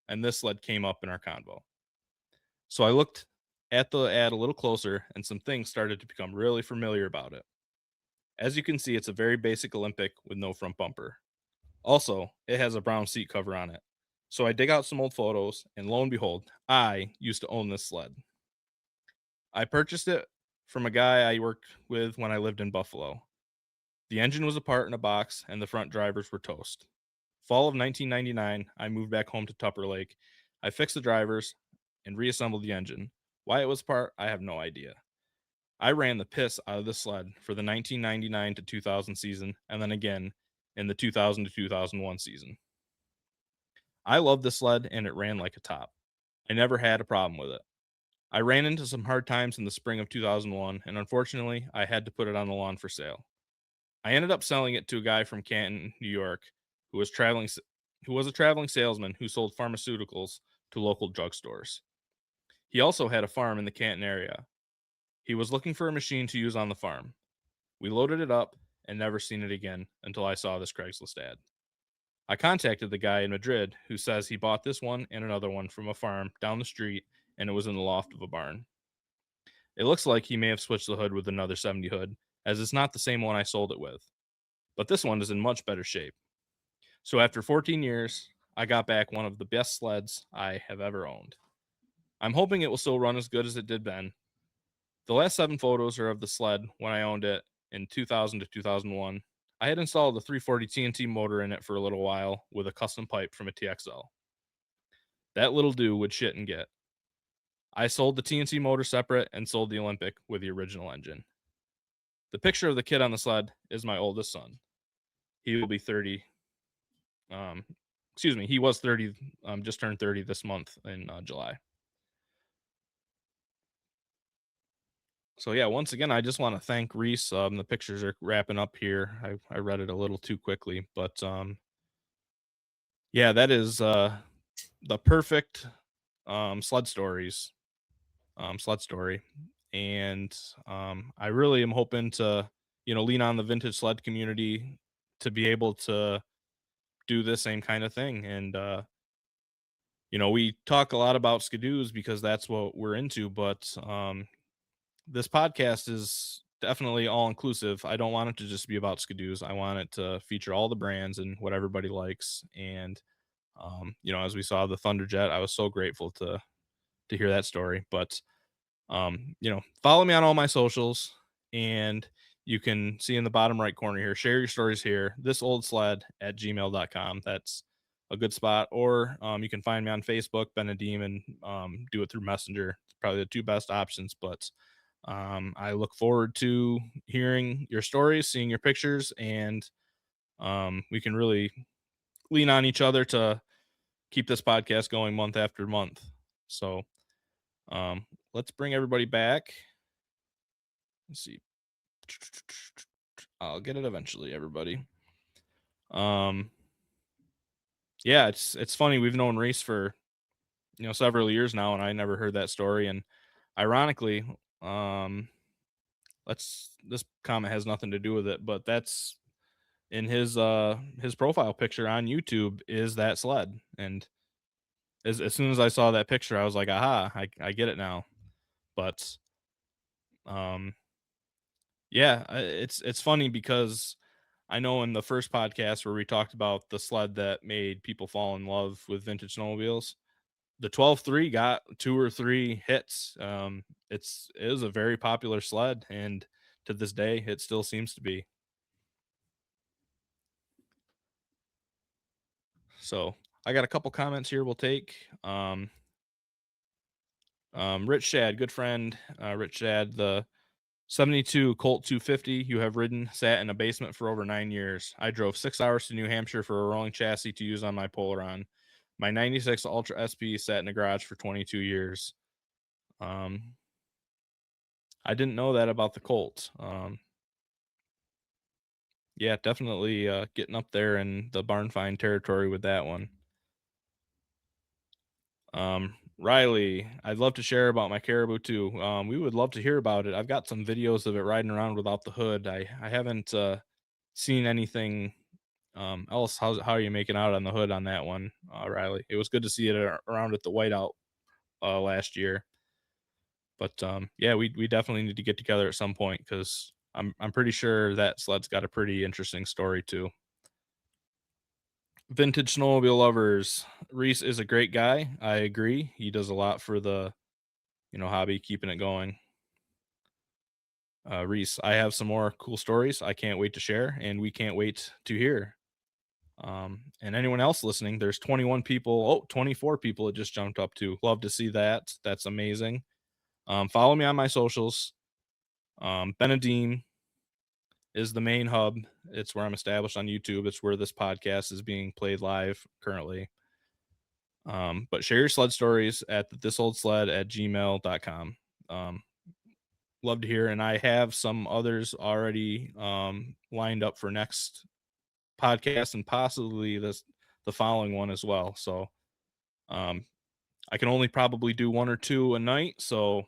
and this sled came up in our convo. So I looked at the ad a little closer, and some things started to become really familiar about it. As you can see, it's a very basic Olympic with no front bumper. Also, it has a brown seat cover on it. So I dig out some old photos, and lo and behold, I used to own this sled. I purchased it from a guy I worked with when I lived in Buffalo. The engine was apart in a box, and the front drivers were toast. Fall of 1999, I moved back home to Tupper Lake. I fixed the drivers and reassembled the engine. Why it was apart, I have no idea. I ran the piss out of the sled for the 1999 to 2000 season, and then again in the 2000 to 2001 season. I love the sled, and it ran like a top. I never had a problem with it. I ran into some hard times in the spring of 2001, and unfortunately, I had to put it on the lawn for sale. I ended up selling it to a guy from Canton, New York, who was a traveling salesman who sold pharmaceuticals to local drugstores. He also had a farm in the Canton area. He was looking for a machine to use on the farm. We loaded it up and never seen it again until I saw this Craigslist ad. I contacted the guy in Madrid who says he bought this one and another one from a farm down the street, and it was in the loft of a barn. It looks like he may have switched the hood with another 70 hood, as it's not the same one I sold it with. But this one is in much better shape. So after 14 years, I got back one of the best sleds I have ever owned. I'm hoping it will still run as good as it did then. The last 7 photos are of the sled when I owned it in 2000 to 2001. I had installed a 340 TNT motor in it for a little while with a custom pipe from a TXL. That little dude would shit and get. I sold the TNT motor separate and sold the Olympic with the original engine. The picture of the kid on the sled is my oldest son. He will be 30. He was 30, just turned 30 this month in July. So yeah, once again, I just want to thank Reese. The pictures are wrapping up here. I read it a little too quickly, but yeah, that is the perfect sled story. And I really am hoping to, lean on the vintage sled community to be able to do the same kind of thing. And we talk a lot about skidoos because that's what we're into, but this podcast is definitely all inclusive. I don't want it to just be about skidoos. I want it to feature all the brands and what everybody likes. And as we saw the Thunderjet, I was so grateful to hear that story. But follow me on all my socials, and you can see in the bottom right corner here, share your stories here, thisoldsled@gmail.com. That's a good spot. Or you can find me on Facebook, Benadim, and do it through Messenger. It's probably the two best options. But I look forward to hearing your stories, seeing your pictures, and we can really lean on each other to keep this podcast going month after month. So let's bring everybody back. Let's see. I'll get it eventually, everybody. Yeah, it's funny. We've known Reese for several years now, and I never heard that story. And ironically, this comment has nothing to do with it, but that's in his profile picture on YouTube is that sled. And as soon as I saw that picture, I was like, aha, I get it now. But yeah, it's funny because I know in the first podcast where we talked about the sled that made people fall in love with vintage snowmobiles, the 12.3 got 2 or 3 hits. It is a very popular sled, and to this day, it still seems to be. So I got a couple comments here we'll take. Rich Shad, good friend, Rich Shad, the 72 Colt 250 you have ridden sat in a basement for over 9 years. I drove 6 hours to New Hampshire for a rolling chassis to use on my Polaron. My 96 Ultra SP sat in a garage for 22 years. I didn't know that about the Colt. Yeah, definitely getting up there in the barn find territory with that one. Riley, I'd love to share about my Caribou too. We would love to hear about it. I've got some videos of it riding around without the hood. I haven't seen anything else. How are you making out on the hood on that one, Riley? It was good to see it around at the whiteout last year. But yeah, we definitely need to get together at some point because I'm pretty sure that sled's got a pretty interesting story too. Vintage snowmobile lovers, Reese is a great guy. I agree. He does a lot for the hobby, keeping it going. Reese, I have some more cool stories I can't wait to share, and we can't wait to hear. And anyone else listening, there's 21 people. 24 people it just jumped up to. Love to see that. That's amazing. Follow me on my socials. Benadim is the main hub. It's where I'm established on YouTube. It's where this podcast is being played live currently. But share your sled stories at thisoldsled@gmail.com. Love to hear. And I have some others already lined up for next podcast and possibly the following one as well. So I can only probably do 1 or 2 a night. So,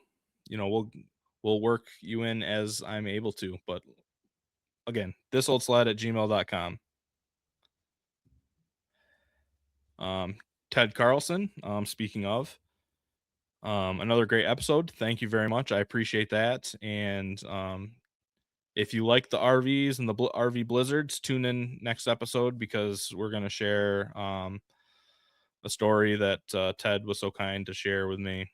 we'll work you in as I'm able to. But again, thisoldsled@gmail.com. Ted Carlson, speaking of, another great episode. Thank you very much. I appreciate that. And if you like the RVs and the RV blizzards, tune in next episode because we're going to share a story that Ted was so kind to share with me.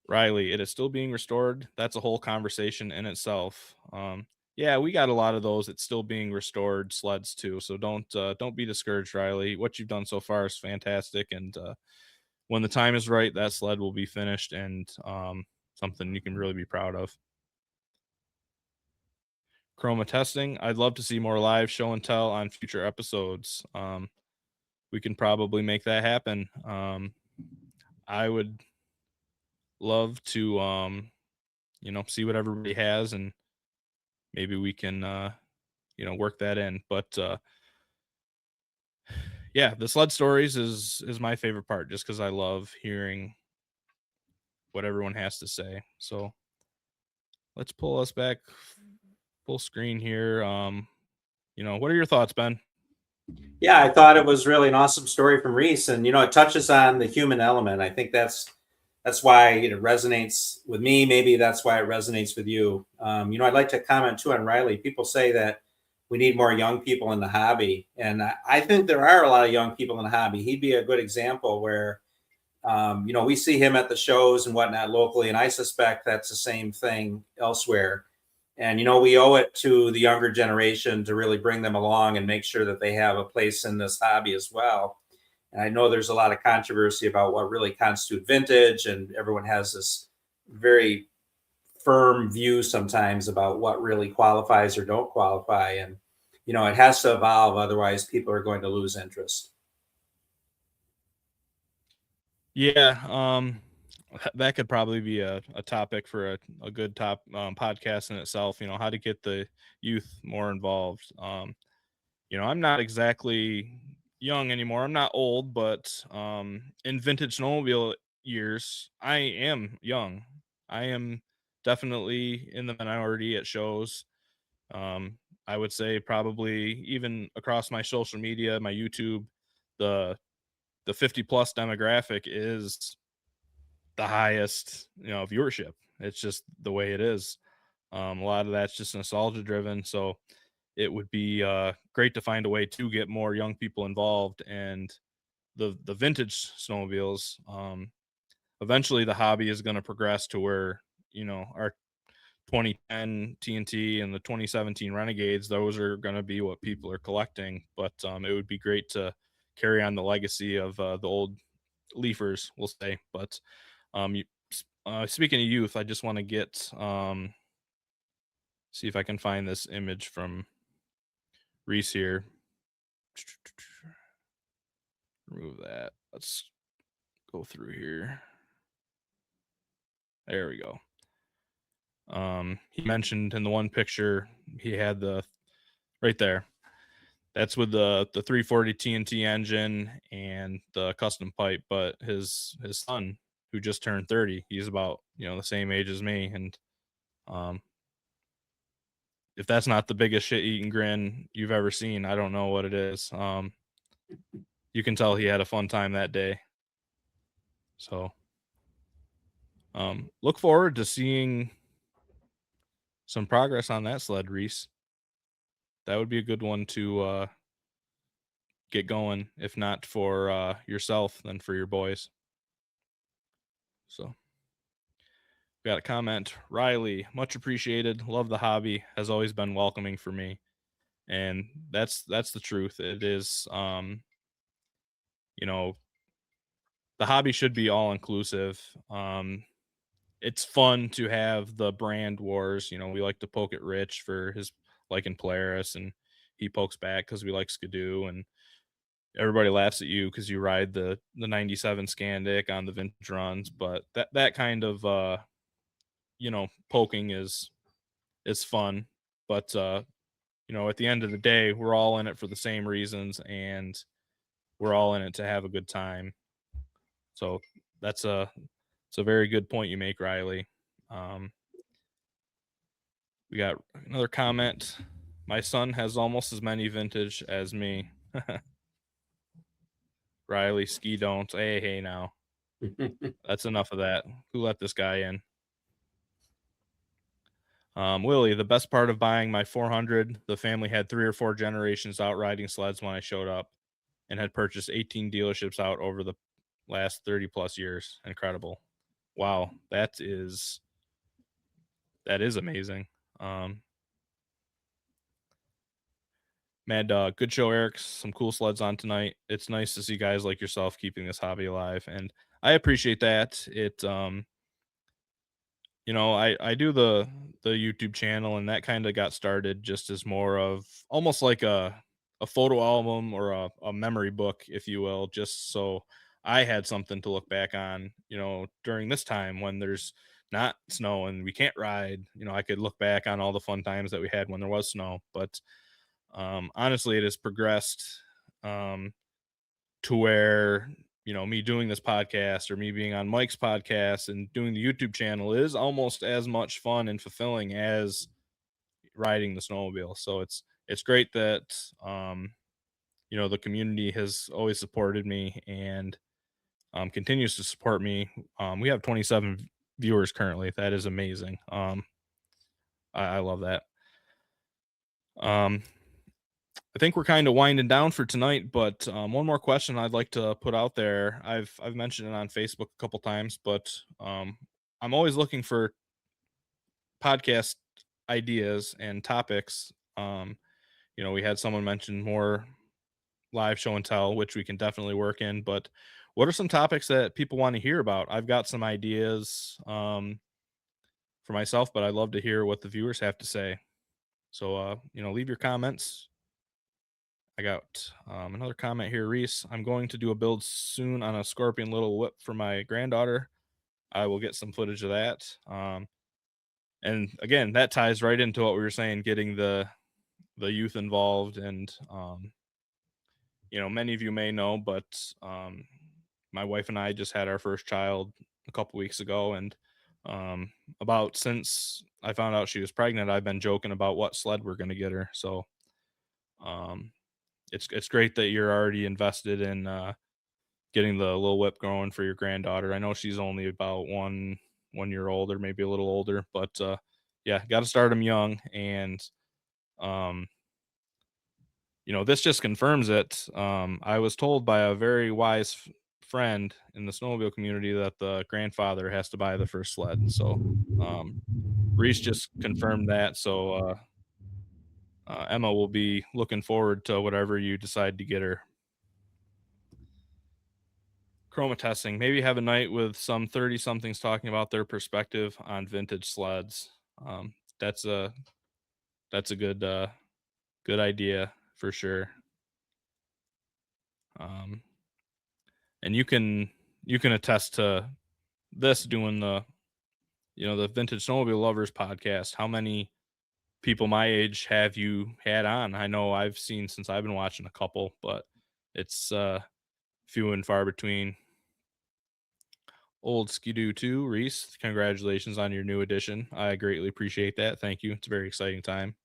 Riley, it is still being restored. That's a whole conversation in itself. yeah, we got a lot of those. It's still being restored sleds too. So don't be discouraged, Riley. What you've done so far is fantastic, and when the time is right, that sled will be finished and something you can really be proud of. Chroma testing. I'd love to see more live show and tell on future episodes. We can probably make that happen. I would love to, see what everybody has, and maybe we can, work that in. But yeah, the sled stories is my favorite part, just because I love hearing what everyone has to say. So let's pull us back full screen here. What are your thoughts, Ben? Yeah, I thought it was really an awesome story from Reese, and it touches on the human element. I think that's why it resonates with me. Maybe that's why it resonates with you. I'd like to comment too on Riley. People say that we need more young people in the hobby, and I think there are a lot of young people in the hobby. He'd be a good example where, we see him at the shows and whatnot locally, and I suspect that's the same thing elsewhere. And we owe it to the younger generation to really bring them along and make sure that they have a place in this hobby as well. And I know there's a lot of controversy about what really constitutes vintage, and everyone has this very firm view sometimes about what really qualifies or don't qualify. And it has to evolve, otherwise people are going to lose interest. Yeah, that could probably be a topic for a good top podcast in itself. How to get the youth more involved. I'm not exactly young anymore. I'm not old, but in vintage snowmobile years, I am young. I am definitely in the minority at shows. Um, I would say probably even across my social media, my YouTube, the 50 plus demographic is the highest, viewership. It's just the way it is. A lot of that's just nostalgia driven. So it would be great to find a way to get more young people involved, and the vintage snowmobiles. Eventually, the hobby is going to progress to where our 2010 TNT and the 2017 Renegades. Those are going to be what people are collecting. But it would be great to carry on the legacy of the old leafers, we'll say. But speaking of youth, I just want to get see if I can find this image from Reese here. Remove that. Let's go through here. There we go. He mentioned in the one picture he had the right there. That's with the 340 TNT engine and the custom pipe. But his son, who just turned 30, he's about the same age as me, and if that's not the biggest shit eating grin you've ever seen, I don't know what it is. You can tell he had a fun time that day. So look forward to seeing some progress on that sled, Reese. That would be a good one to get going, if not for yourself, then for your boys. So got a comment. Riley, much appreciated. Love the hobby. Has always been welcoming for me. And that's the truth. It is the hobby should be all inclusive. It's fun to have the brand wars. We like to poke at Rich for his liking Polaris, and he pokes back because we like Skidoo, and everybody laughs at you because you ride the 97 Scandic on the vintage runs. But that kind of poking is fun. But at the end of the day, we're all in it for the same reasons, and we're all in it to have a good time. So it's a very good point you make, Riley. We got another comment. My son has almost as many vintage as me. Riley, ski don't. Hey, now. That's enough of that. Who let this guy in? Willie, the best part of buying my 400, the family had 3 or 4 generations out riding sleds when I showed up, and had purchased 18 dealerships out over the last 30 plus years. Incredible. Wow, that is amazing. Mad Dog, good show, Eric. Some cool sleds on tonight. It's nice to see guys like yourself keeping this hobby alive, and I appreciate that. I do the YouTube channel, and that kind of got started just as more of almost like a photo album or a memory book, if you will, just so I had something to look back on, during this time when there's not snow and we can't ride. I could look back on all the fun times that we had when there was snow. But honestly, it has progressed um, to where me doing this podcast or me being on Mike's podcast and doing the YouTube channel is almost as much fun and fulfilling as riding the snowmobile. So it's great that the community has always supported me and continues to support me. We have 27 viewers currently. That is amazing. I love that. I think we're kind of winding down for tonight, but one more question I'd like to put out there. I've mentioned it on Facebook a couple times, but I'm always looking for podcast ideas and topics. We had someone mention more live show and tell, which we can definitely work in. But what are some topics that people want to hear about? I've got some ideas for myself, but I'd love to hear what the viewers have to say. So, leave your comments. I got another comment here, Reese. I'm going to do a build soon on a Scorpion Little Whip for my granddaughter. I will get some footage of that. And again, that ties right into what we were saying, getting the youth involved. And many of you may know, but my wife and I just had our first child a couple weeks ago, and about since I found out she was pregnant, I've been joking about what sled we're going to get her. So it's great that you're already invested in getting the little whip going for your granddaughter. I know she's only about 1 year old or maybe a little older, but yeah, got to start them young. And um, this just confirms it. I was told by a very wise friend in the snowmobile community that the grandfather has to buy the first sled. So Reese just confirmed that. So Emma will be looking forward to whatever you decide to get her. Chroma testing. Maybe have a night with some 30 somethings talking about their perspective on vintage sleds. That's a good idea for sure. And you can attest to this doing the Vintage Snowmobile Lovers podcast. How many people my age have you had on? I know I've seen since I've been watching a couple, but it's few and far between. Old Skidoo 2, Reese, congratulations on your new edition. I greatly appreciate that. Thank you. It's a very exciting time.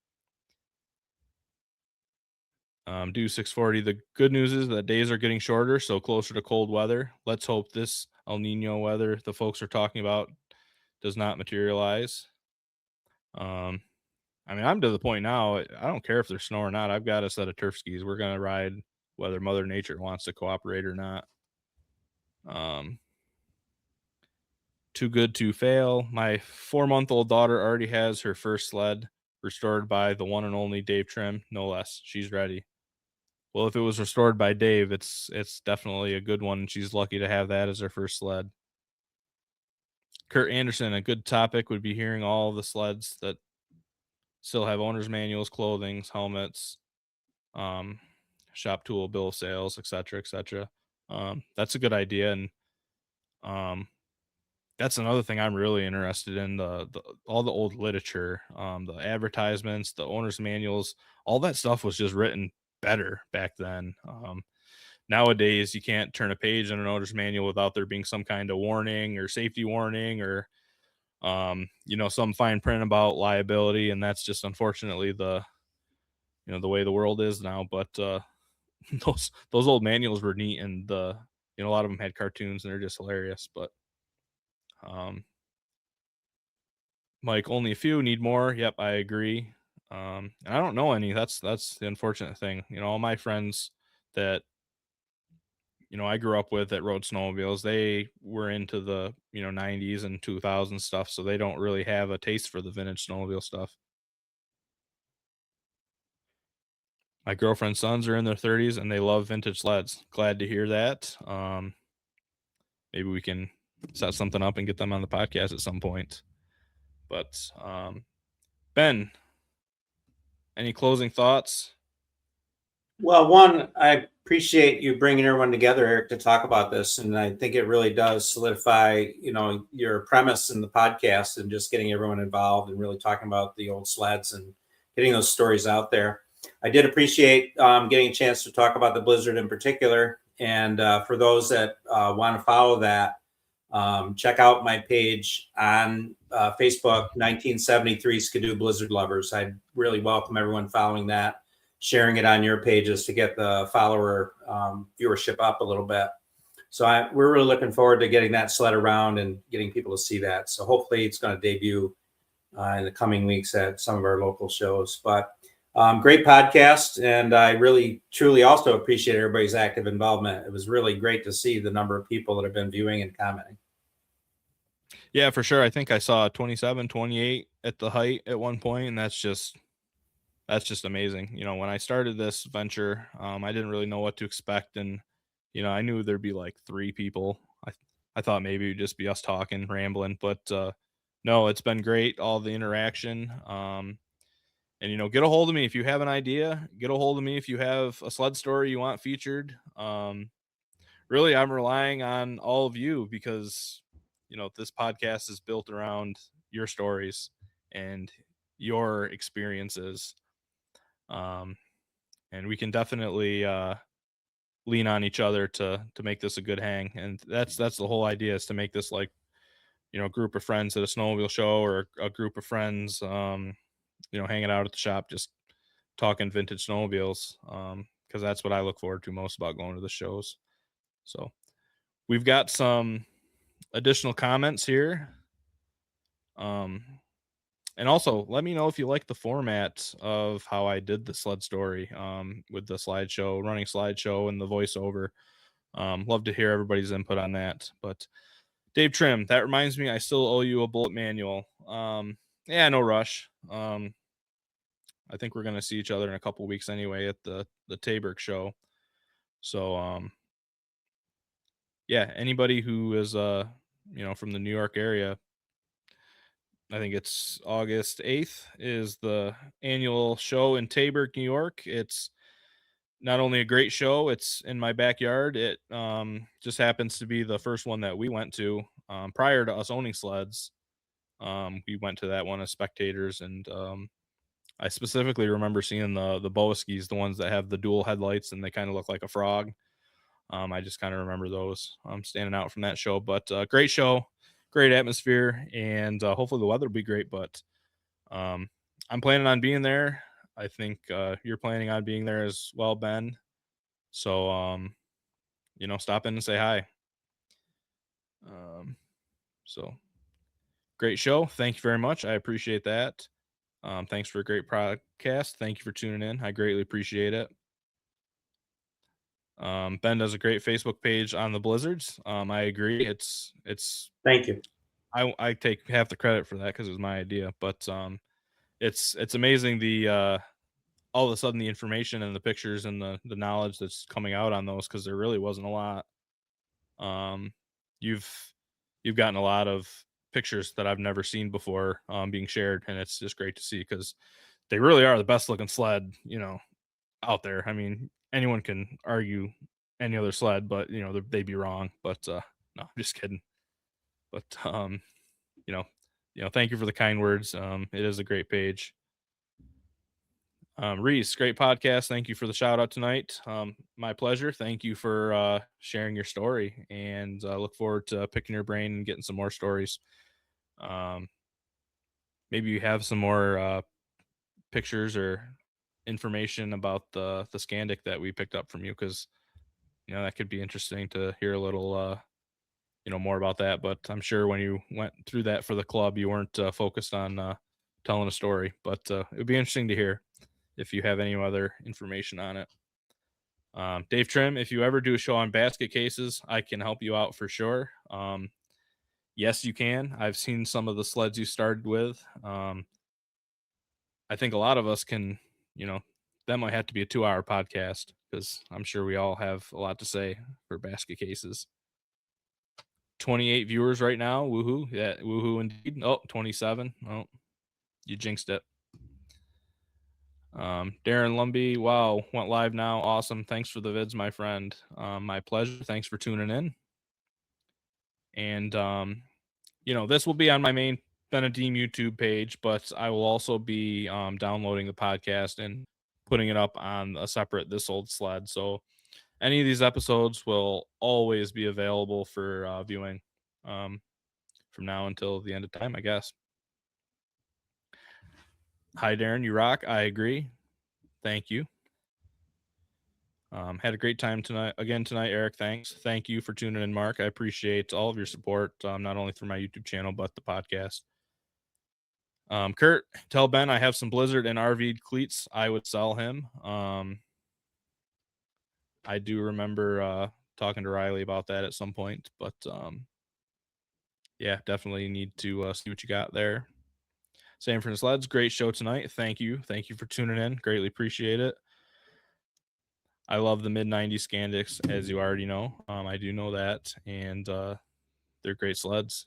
Do 640. The good news is that days are getting shorter, so closer to cold weather. Let's hope this El Nino weather the folks are talking about does not materialize. I'm to the point now, I don't care if there's snow or not. I've got a set of turf skis. We're going to ride whether Mother Nature wants to cooperate or not. Too good to fail. My 4-month-old daughter already has her first sled restored by the one and only Dave Trim, no less. She's ready. Well, if it was restored by Dave, it's definitely a good one. She's lucky to have that as her first sled. Kurt Anderson, a good topic would be hearing all the sleds that still have owner's manuals, clothing, helmets, shop tool, bill of sales, etc., etc. That's a good idea, and that's another thing I'm really interested in, the all the old literature, the advertisements, the owner's manuals, all that stuff was just written better back then. Nowadays you can't turn a page in an owner's manual without there being some kind of warning or safety warning or some fine print about liability, and that's just unfortunately the way the world is now. But those old manuals were neat, and a lot of them had cartoons and they're just hilarious. But Mike, only a few, need more. Yep, I agree. And I don't know any. That's the unfortunate thing. All my friends that I grew up with that rode snowmobiles, they were into the 90s and 2000s stuff, so they don't really have a taste for the vintage snowmobile stuff. My girlfriend's sons are in their 30s and they love vintage sleds. Glad to hear that. Maybe we can set something up and get them on the podcast at some point. But Ben, any closing thoughts? Well, one, I appreciate you bringing everyone together, Eric, to talk about this, and I think it really does solidify, your premise in the podcast and just getting everyone involved and really talking about the old sleds and getting those stories out there. I did appreciate getting a chance to talk about the Blizzard in particular, and for those that want to follow that, check out my page on Facebook, 1973 Skidoo Blizzard Lovers. I'd really welcome everyone following that, sharing it on your pages to get the follower viewership up a little bit. So we're really looking forward to getting that sled around and getting people to see that. So hopefully it's going to debut in the coming weeks at some of our local shows. But great podcast. And I really, truly also appreciate everybody's active involvement. It was really great to see the number of people that have been viewing and commenting. Yeah, for sure. I think I saw 27, 28 at the height at one point, and that's just amazing. When I started this venture, I didn't really know what to expect, and I knew there'd be like 3 people. I thought maybe it'd just be us talking, rambling, but no, it's been great, all the interaction. And get a hold of me if you have an idea. Get a hold of me if you have a sled story you want featured. Really, I'm relying on all of you because this podcast is built around your stories and your experiences. And we can definitely lean on each other to make this a good hang. And that's the whole idea, is to make this like a group of friends at a snowmobile show, or a group of friends hanging out at the shop, just talking vintage snowmobiles, because that's what I look forward to most about going to the shows. So we've got some additional comments here. And also, let me know if you like the format of how I did the sled story, with the running slideshow and the voiceover. Love to hear everybody's input on that. But Dave Trim, that reminds me, I still owe you a bullet manual. Yeah, no rush. I think we're going to see each other in a couple weeks anyway at the Taberg show. So, yeah, anybody who is, from the New York area, I think it's August 8th is the annual show in Taberg, New York. It's not only a great show, it's in my backyard. It just happens to be the first one that we went to prior to us owning sleds. We went to that one as spectators, and I specifically remember seeing the Moto-Skis, the ones that have the dual headlights and they kind of look like a frog. I just kind of remember those standing out from that show. But great show, great atmosphere, and hopefully the weather will be great. But I'm planning on being there. I think you're planning on being there as well, Ben. So, stop in and say hi. So great show. Thank you very much. I appreciate that. Thanks for a great podcast. Thank you for tuning in. I greatly appreciate it. Ben does a great Facebook page on the Blizzards. I agree. It's Thank you. I take half the credit for that because it was my idea, but it's amazing the all of a sudden the information and the pictures and the knowledge that's coming out on those, because there really wasn't a lot. You've gotten a lot of pictures that I've never seen before being shared, and it's just great to see, because they really are the best looking sled out there. I mean, anyone can argue any other sled, but they'd be wrong. But no, I'm just kidding. But thank you for the kind words. It is a great page. Reese, great podcast. Thank you for the shout out tonight. My pleasure. Thank you for sharing your story, and look forward to picking your brain and getting some more stories. Maybe you have some more pictures or information about the Scandic that we picked up from you, because that could be interesting to hear a little more about that. But I'm sure when you went through that for the club, you weren't focused on telling a story, but it would be interesting to hear if you have any other information on it. Dave Trim, if you ever do a show on basket cases, I can help you out for sure. Yes, you can. I've seen some of the sleds you started with. I think a lot of us can, that might have to be a 2-hour podcast because I'm sure we all have a lot to say for basket cases. 28 viewers right now. Woohoo. Yeah, woohoo indeed. Oh, 27. Oh, you jinxed it. Darren Lumby, wow, went live now. Awesome. Thanks for the vids, my friend. My pleasure. Thanks for tuning in. And this will be on my main Benedim YouTube page, but I will also be downloading the podcast and putting it up on a separate This Old Sled. So any of these episodes will always be available for viewing from now until the end of time, I guess. Hi, Darren, you rock. I agree. Thank you. Had a great time tonight. Eric, thanks. Thank you for tuning in, Mark. I appreciate all of your support, not only through my YouTube channel, but the podcast. Kurt, tell Ben I have some Blizzard and RV cleats I would sell him. I do remember talking to Riley about that at some point, but yeah, definitely need to see what you got there. Same for the Sleds. Great show tonight. Thank you. Thank you for tuning in. Greatly appreciate it. I love the mid-90s Scandics, as you already know. I do know that, and they're great sleds.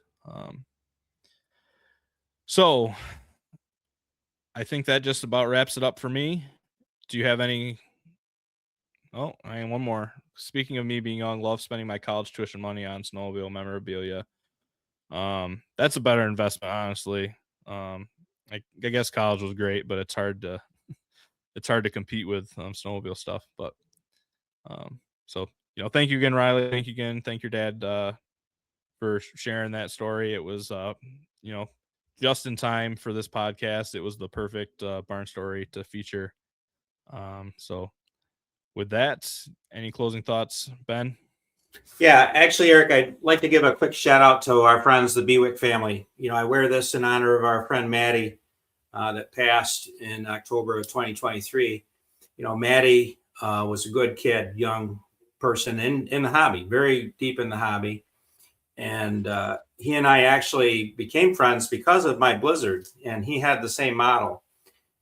So I think that just about wraps it up for me. Do you have any? Oh, one more. Speaking of me being young, love spending my college tuition money on snowmobile memorabilia. That's a better investment, honestly. I guess college was great, but it's hard to compete with snowmobile stuff. But so thank you again, Riley. Thank you again. Thank your dad for sharing that story. It was just in time for this podcast. It was the perfect barn story to feature. So with that, any closing thoughts, Ben? Yeah, actually, Eric, I'd like to give a quick shout out to our friends, the Bewick family. I wear this in honor of our friend Maddie that passed in October of 2023. Maddie was a good kid, young person in the hobby, very deep in the hobby. And he and I actually became friends because of my Blizzard, and he had the same model.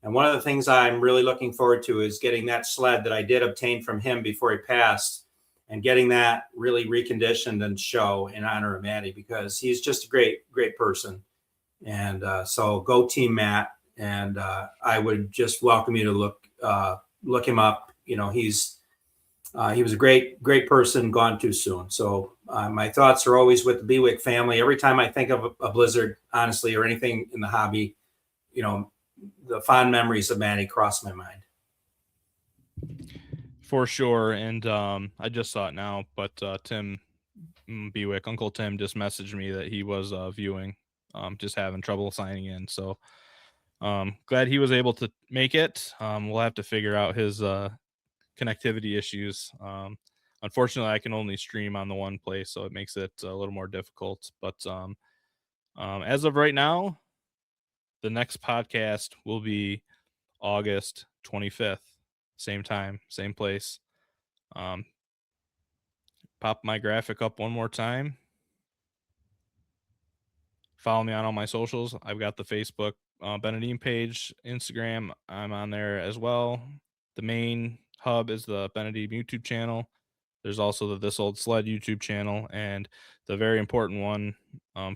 And one of the things I'm really looking forward to is getting that sled that I did obtain from him before he passed and getting that really reconditioned and show in honor of Maddie, because he's just a great, great person. And so go Team Matt. And I would just welcome you to look him up. He was a great, great person, gone too soon. So my thoughts are always with the Bewick family. Every time I think of a Blizzard, honestly, or anything in the hobby, the fond memories of Maddie cross my mind. For sure. And I just saw it now, but Tim Bewick, Uncle Tim, just messaged me that he was viewing, just having trouble signing in. So glad he was able to make it. We'll have to figure out his connectivity issues. Unfortunately, I can only stream on the one place, so it makes it a little more difficult. But as of right now, the next podcast will be August 25th. Same time, same place. Pop my graphic up one more time. Follow me on all my socials. I've got the Facebook Benedim page, Instagram. I'm on there as well. The main hub is the Benedim YouTube channel. There's also the This Old Sled YouTube channel. And the very important one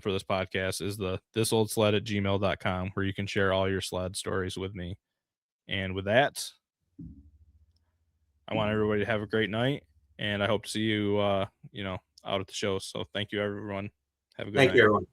for this podcast is the thisoldsled@gmail.com, where you can share all your sled stories with me. And with that, I want everybody to have a great night, and I hope to see you, out at the show. So thank you, everyone. Have a good night. Thank you, everyone.